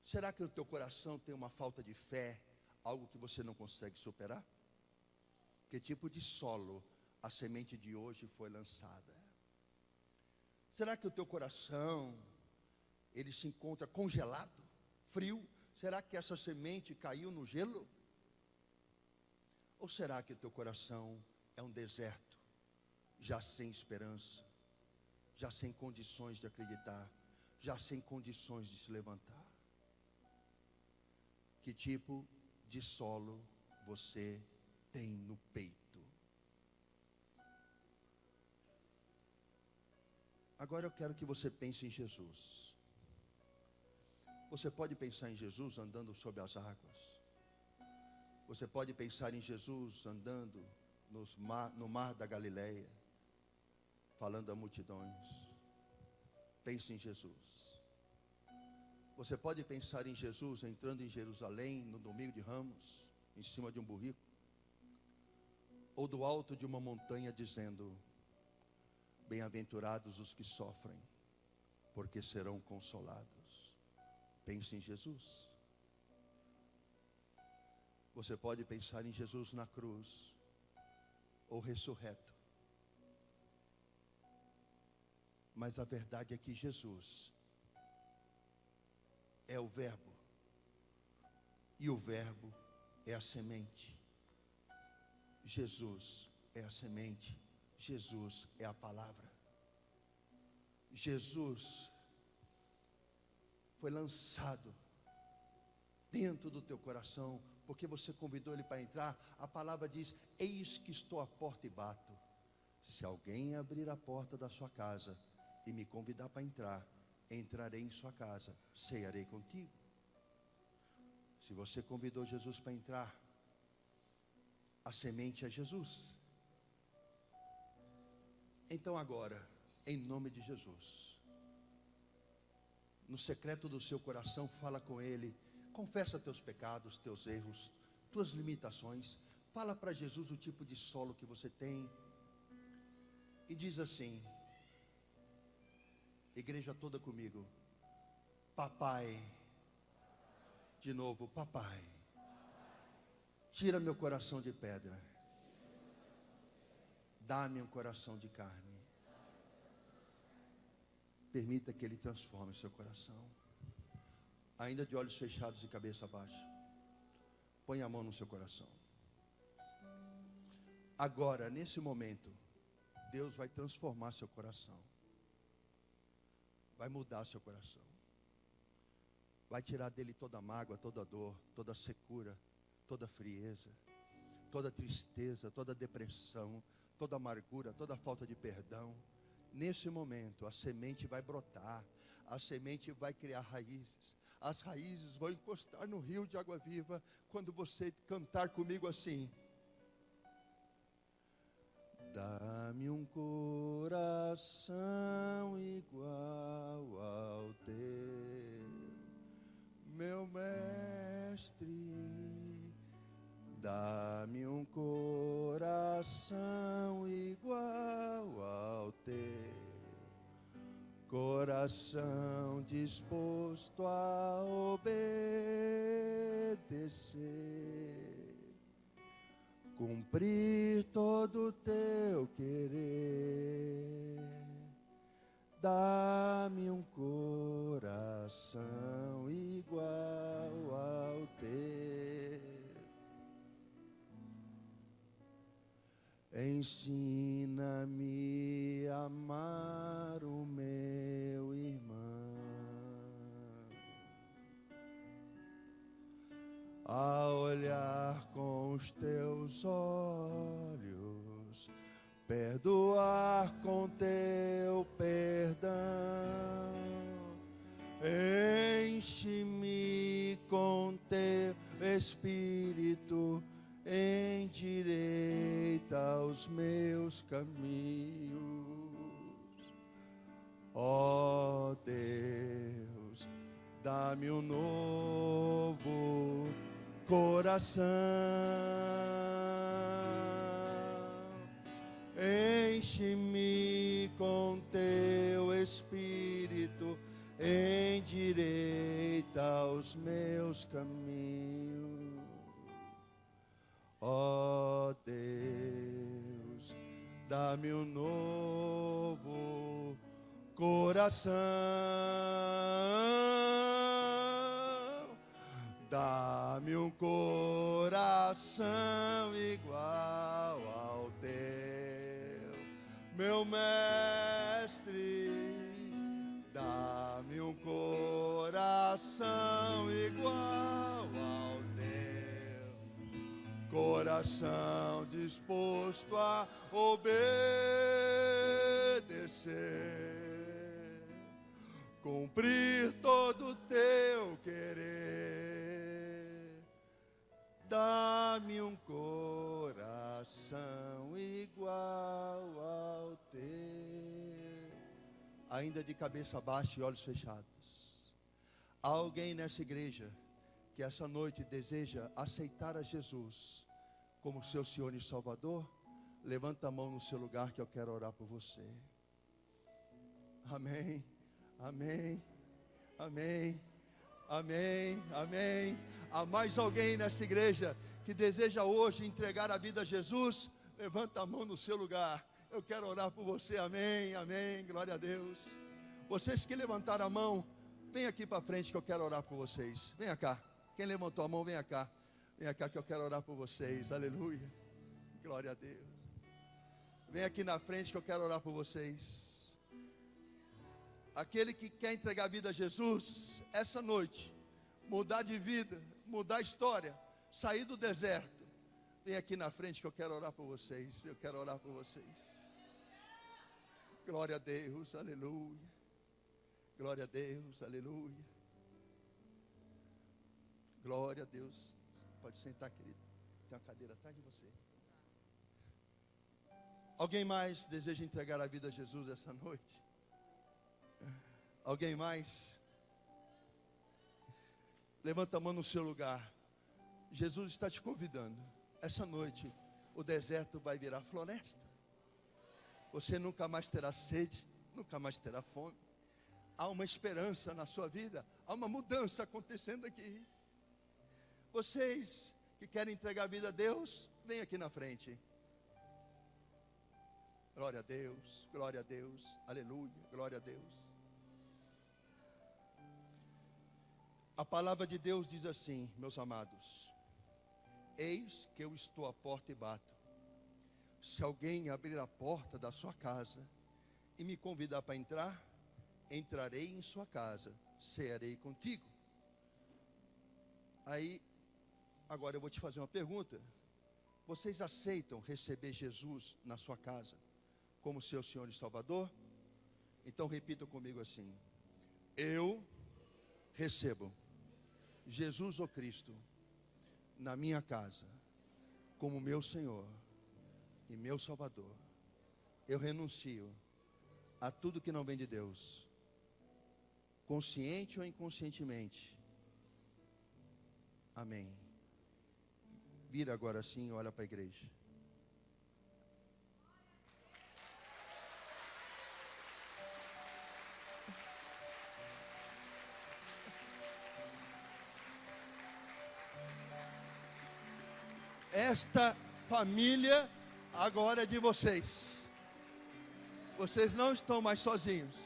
Será que o teu coração tem uma falta de fé? Algo que você não consegue superar? Que tipo de solo a semente de hoje foi lançada? Será que o teu coração, ele se encontra congelado, frio? Será que essa semente caiu no gelo? Ou será que o teu coração é um deserto, já sem esperança, já sem condições de acreditar, já sem condições de se levantar? Que tipo de solo você tem no peito? Agora eu quero que você pense em Jesus. Você pode pensar em Jesus andando sobre as águas. Você pode pensar em Jesus andando no mar da Galileia, falando a multidões. Pense em Jesus. Você pode pensar em Jesus entrando em Jerusalém no domingo de Ramos, em cima de um burrico, ou do alto de uma montanha dizendo: bem-aventurados os que sofrem, porque serão consolados. Pense em Jesus. Você pode pensar em Jesus na cruz, ou ressurreto. Mas a verdade é que Jesus é o Verbo, e o Verbo é a semente. Jesus é a semente, Jesus é a palavra. Jesus foi lançado dentro do teu coração, porque você convidou ele para entrar. A palavra diz: eis que estou à porta e bato. Se alguém abrir a porta da sua casa e me convidar para entrar, entrarei em sua casa, cearei contigo. Se você convidou Jesus para entrar, a semente é Jesus. Então agora, em nome de Jesus, no secreto do seu coração, fala com Ele, confessa teus pecados, teus erros, tuas limitações, fala para Jesus o tipo de solo que você tem, e diz assim, igreja toda comigo: papai, de novo, papai, tira meu coração de pedra, dá-me um coração de carne. Permita que Ele transforme o seu coração. Ainda de olhos fechados e cabeça baixa, põe a mão no seu coração. Agora, nesse momento, Deus vai transformar seu coração, vai mudar seu coração, vai tirar dele toda mágoa, toda dor, toda secura, toda frieza, toda tristeza, toda depressão, toda amargura, toda falta de perdão. Nesse momento, a semente vai brotar, a semente vai criar raízes, as raízes vão encostar no rio de água viva, quando você cantar comigo assim: dá-me um coração igual ao teu, meu mestre. Dá-me um coração igual ao teu, coração disposto a obedecer, cumprir todo o teu querer. Dá-me um coração igual ao teu. Ensina-me a amar o meu irmão, a olhar com os teus olhos, perdoar com teu perdão. Enche-me com teu Espírito, endireita os meus caminhos. Ó Deus, dá-me um novo coração, enche-me com teu Espírito, endireita os meus caminhos. Ó Deus, dá-me um novo coração, dá-me um coração igual ao teu, meu mestre, dá-me um coração igual ao teu, coração disposto a obedecer, cumprir todo o teu querer. Dá-me um coração igual ao teu. Ainda de cabeça baixa e olhos fechados. Há alguém nessa igreja que essa noite deseja aceitar a Jesus como seu Senhor e Salvador? Levanta a mão no seu lugar que eu quero orar por você. Amém, amém, amém, amém, amém. Há mais alguém nessa igreja que deseja hoje entregar a vida a Jesus? Levanta a mão no seu lugar. Eu quero orar por você, amém, amém, glória a Deus. Vocês que levantaram a mão, vem aqui para frente que eu quero orar por vocês. Venha cá, quem levantou a mão, venha cá que eu quero orar por vocês, aleluia, glória a Deus. Vem aqui na frente que eu quero orar por vocês. Aquele que quer entregar a vida a Jesus, essa noite, mudar de vida, mudar a história, sair do deserto, vem aqui na frente que eu quero orar por vocês, eu quero orar por vocês. Glória a Deus, aleluia. Glória a Deus, aleluia. Glória a Deus. Pode sentar, querido. Tem uma cadeira atrás de você. Alguém mais deseja entregar a vida a Jesus essa noite? Alguém mais? Levanta a mão no seu lugar. Jesus está te convidando. Essa noite o deserto vai virar floresta. Você nunca mais terá sede, nunca mais terá fome. Há uma esperança na sua vida, há uma mudança acontecendo aqui. Vocês que querem entregar a vida a Deus, vem aqui na frente. Glória a Deus, aleluia, glória a Deus. A palavra de Deus diz assim, meus amados: eis que eu estou à porta e bato. Se alguém abrir a porta da sua casa e me convidar para entrar, entrarei em sua casa, cearei contigo. Aí, agora eu vou te fazer uma pergunta. Vocês aceitam receber Jesus na sua casa como seu Senhor e Salvador? Então repitam comigo assim: eu recebo Jesus ou Cristo na minha casa como meu Senhor e meu Salvador. Eu renuncio a tudo que não vem de Deus, consciente ou inconscientemente. Amém. Vira agora sim e olha para a igreja. Esta família agora é de vocês. Vocês não estão mais sozinhos.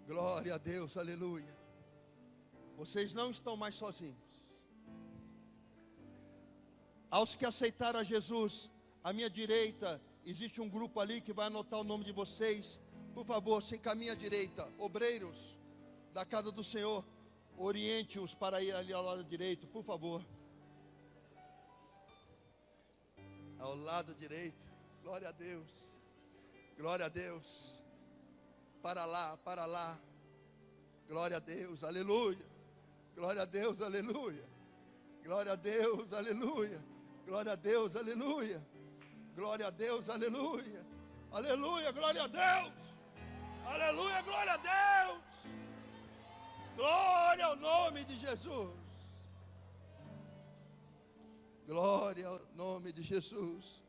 Glória a Deus, aleluia. Vocês não estão mais sozinhos. Aos que aceitaram a Jesus, à minha direita, existe um grupo ali que vai anotar o nome de vocês. Por favor, se encaminhe à direita. Obreiros da casa do Senhor, oriente-os para ir ali ao lado direito, por favor. Ao lado direito. Glória a Deus. Glória a Deus. Para lá, para lá. Glória a Deus, aleluia. Glória a Deus, aleluia. Glória a Deus, aleluia. Glória a Deus, aleluia. Glória a Deus, aleluia. Aleluia, glória a Deus. Aleluia, glória a Deus. Glória ao nome de Jesus. Glória ao nome de Jesus.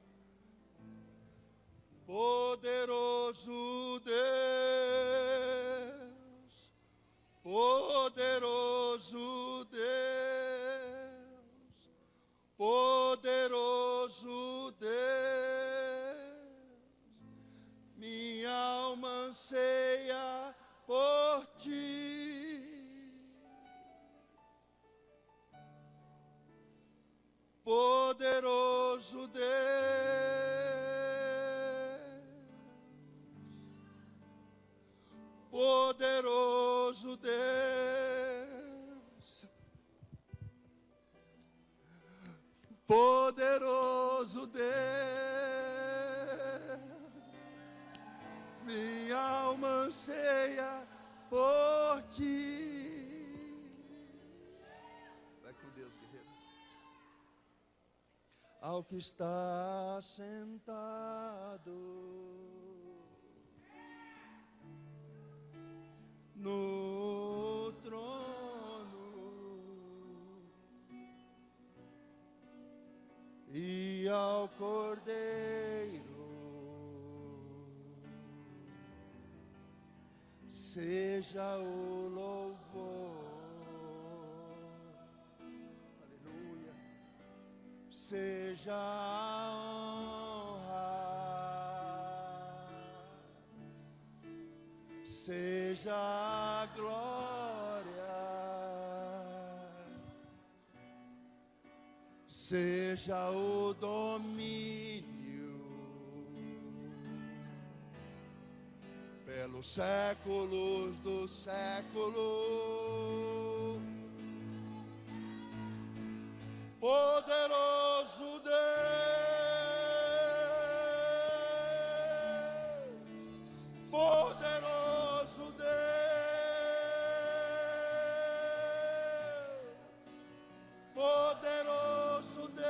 Poderoso Deus, Poderoso Deus, poderoso Deus, minha alma anseia por ti. Poderoso Deus, poderoso Deus, poderoso Deus, minha alma anseia por ti. Vai com Deus, guerreiro. Ao que está sentado no trono e ao Cordeiro seja o louvor, aleluia, seja a honra, seja a glória, seja o domínio pelos séculos dos séculos. Poderoso Deus, poderoso Deus, poderoso Deus,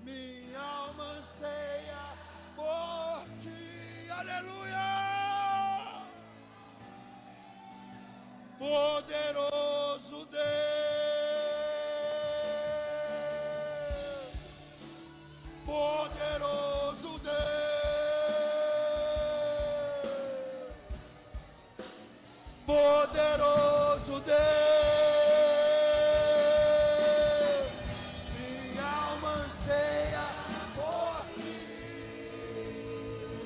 minha alma anseia por ti, aleluia. Poderoso Deus, poderoso Deus, poderoso Deus, minha alma anseia por ti.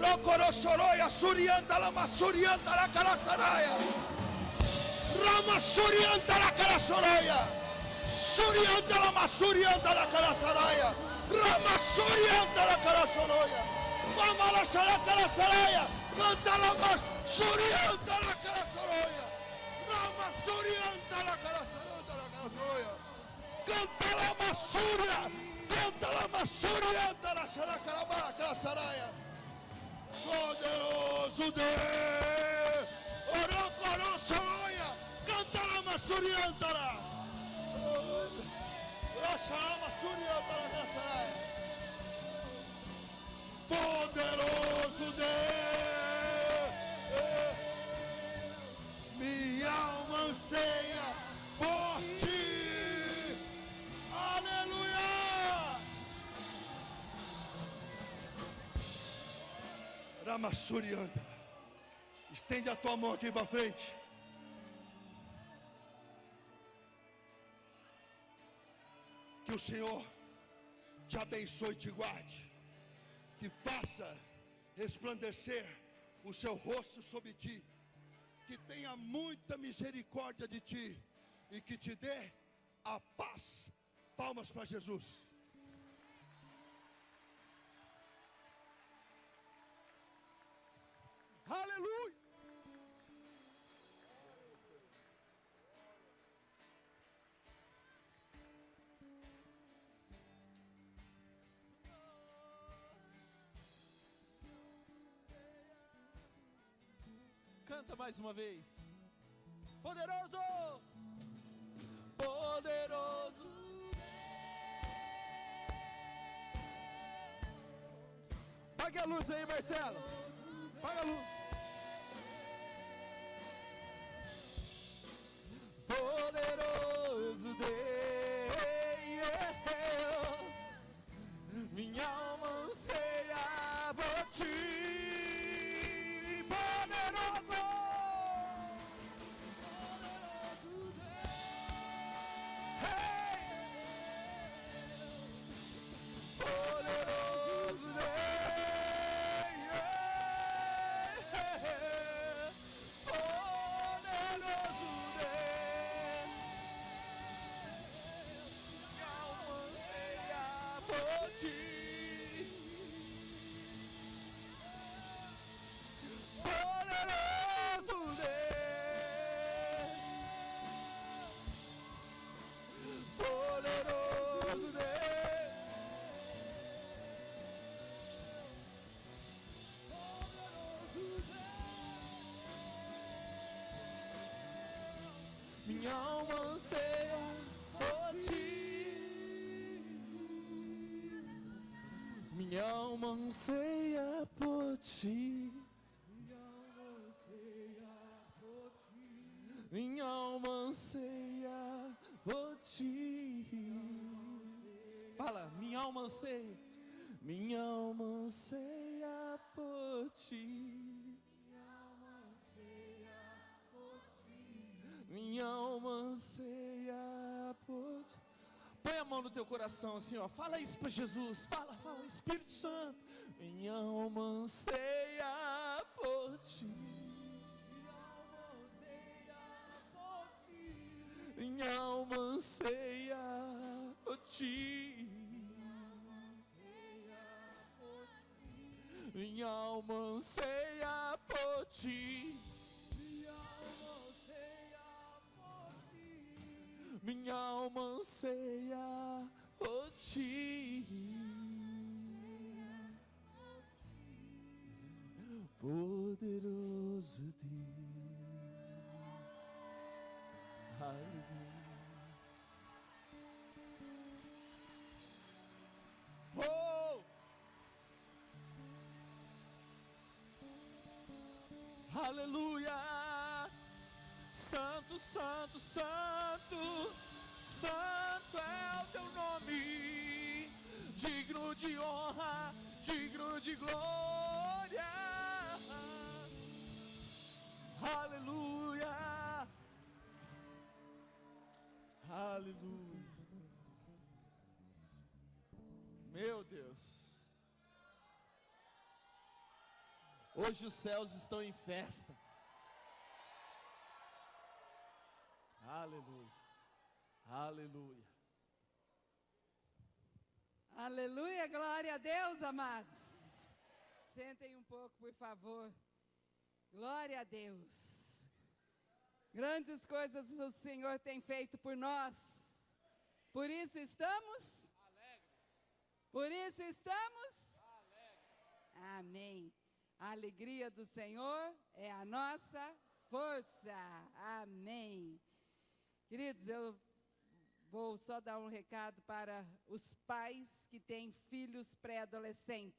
Procorossoroia, surianta, lama, surianta, la calaçaraia. Rama surianta la calaçaraia. Surianta la masurianta la calaçaraia. Rama surianta la calaçaraia. Mama la calaçaraia. Canta la masurianta la calaçaraia. Rama surianta la calaçaraia. Canta la masuria. Canta la masurianta la calaçaraia. Poderoso Deus. Orocorossoroia. Canta la masurianta la. Poderoso Deus, minha alma anseia por ti, aleluia. Ramassurianta, estende a tua mão aqui para frente. Que o Senhor te abençoe e te guarde, que faça resplandecer o seu rosto sobre ti, que tenha muita misericórdia de ti e que te dê a paz. Palmas para Jesus. Aleluia. Canta mais uma vez. Poderoso! Poderoso! Paga a luz aí, Marcelo. Paga a luz. Poderoso Deus, minha alma anseia por ti. Poderoso por ti. Poderoso Deus, poderoso Deus. Minha alma anseia por ti. Minha alma anseia por ti. Minha alma anseia por ti. Fala, minha alma anseia. Minha alma anseia por ti. Minha alma anseia por ti. Põe a mão no teu coração assim, ó. Fala isso para Jesus. Fala, fala, Espírito Santo. Minha alma anseia por ti. Minha alma anseia por ti. Minha alma anseia por ti. Minha alma anseia por ti. Poderoso Deus. Aleluia. Oh! Aleluia! Santo, santo, santo, santo é o teu nome, digno de honra, digno de glória. Aleluia! Aleluia! Meu Deus! Hoje os céus estão em festa. Aleluia, aleluia. Aleluia, glória a Deus, amados. Sentem um pouco, por favor. Glória a Deus. Grandes coisas o Senhor tem feito por nós. Por isso estamos alegres. Por isso estamos alegres. Amém. A alegria do Senhor é a nossa força. Amém. Queridos, eu vou só dar um recado para os pais que têm filhos pré-adolescentes,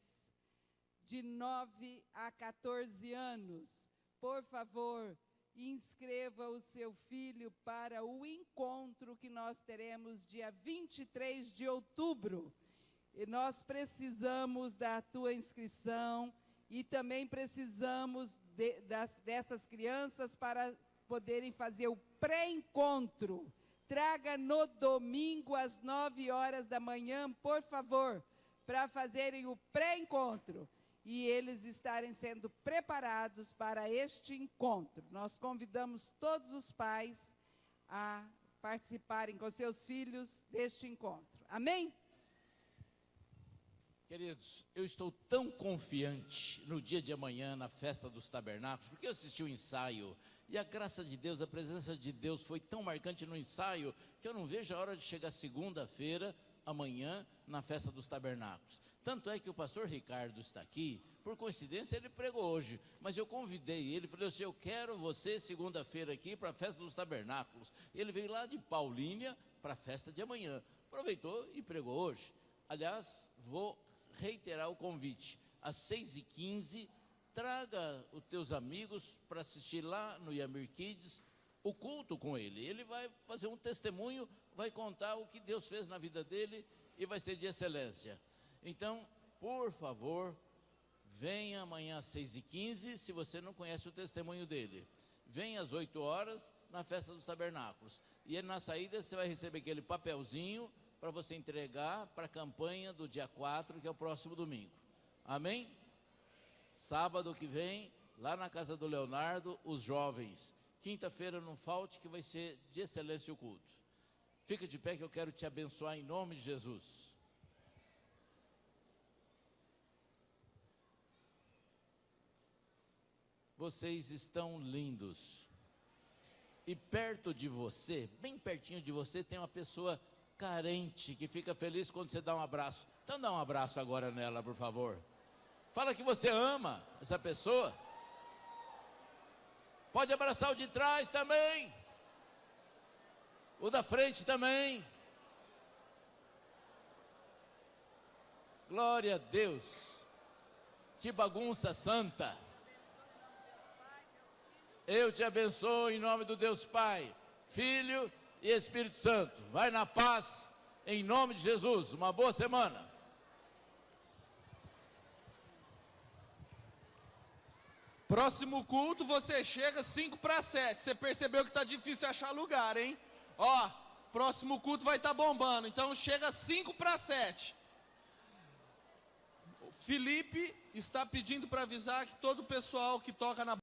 de 9 a 14 anos. Por favor, inscreva o seu filho para o encontro que nós teremos dia 23 de outubro. E nós precisamos da tua inscrição e também precisamos dessas crianças para poderem fazer o pré-encontro. Traga no domingo às 9 horas da manhã, por favor, para fazerem o pré-encontro e eles estarem sendo preparados para este encontro. Nós convidamos todos os pais a participarem com seus filhos deste encontro. Amém? Queridos, eu estou tão confiante no dia de amanhã, na festa dos tabernáculos, porque eu assisti o ensaio, e a graça de Deus, a presença de Deus foi tão marcante no ensaio, que eu não vejo a hora de chegar segunda-feira, amanhã, na festa dos tabernáculos. Tanto é que o pastor Ricardo está aqui, por coincidência ele pregou hoje, mas eu convidei ele, falei assim, eu quero você segunda-feira aqui para a festa dos tabernáculos. Ele veio lá de Paulínia para a festa de amanhã, aproveitou e pregou hoje. Aliás, vou reiterar o convite, às 6h15, traga os teus amigos para assistir lá no Yamir Kids, o culto com ele. Ele vai fazer um testemunho, vai contar o que Deus fez na vida dele e vai ser de excelência. Então, por favor, venha amanhã às 6h15, se você não conhece o testemunho dele. Venha às 8 horas na festa dos tabernáculos. E na saída você vai receber aquele papelzinho para você entregar para a campanha do dia 4, que é o próximo domingo. Amém? Sábado que vem, lá na casa do Leonardo, os jovens. Quinta-feira não falte, que vai ser de excelência o culto. Fica de pé que eu quero te abençoar em nome de Jesus. vocês estão lindos. E perto de você, bem pertinho de você, tem uma pessoa carente que fica feliz quando você dá um abraço. Então dá um abraço agora nela, por favor. Fala que você ama essa pessoa. Pode abraçar o de trás também. O da frente também. Glória a Deus. Que bagunça santa. Eu te abençoo em nome do Deus Pai, Filho e Espírito Santo. Vai na paz, em nome de Jesus. Uma boa semana. Próximo culto, você chega 5:07. Você percebeu que está difícil achar lugar, hein? Ó, próximo culto vai estar bombando. Então chega 5:07. O Felipe está pedindo para avisar que todo o pessoal que toca na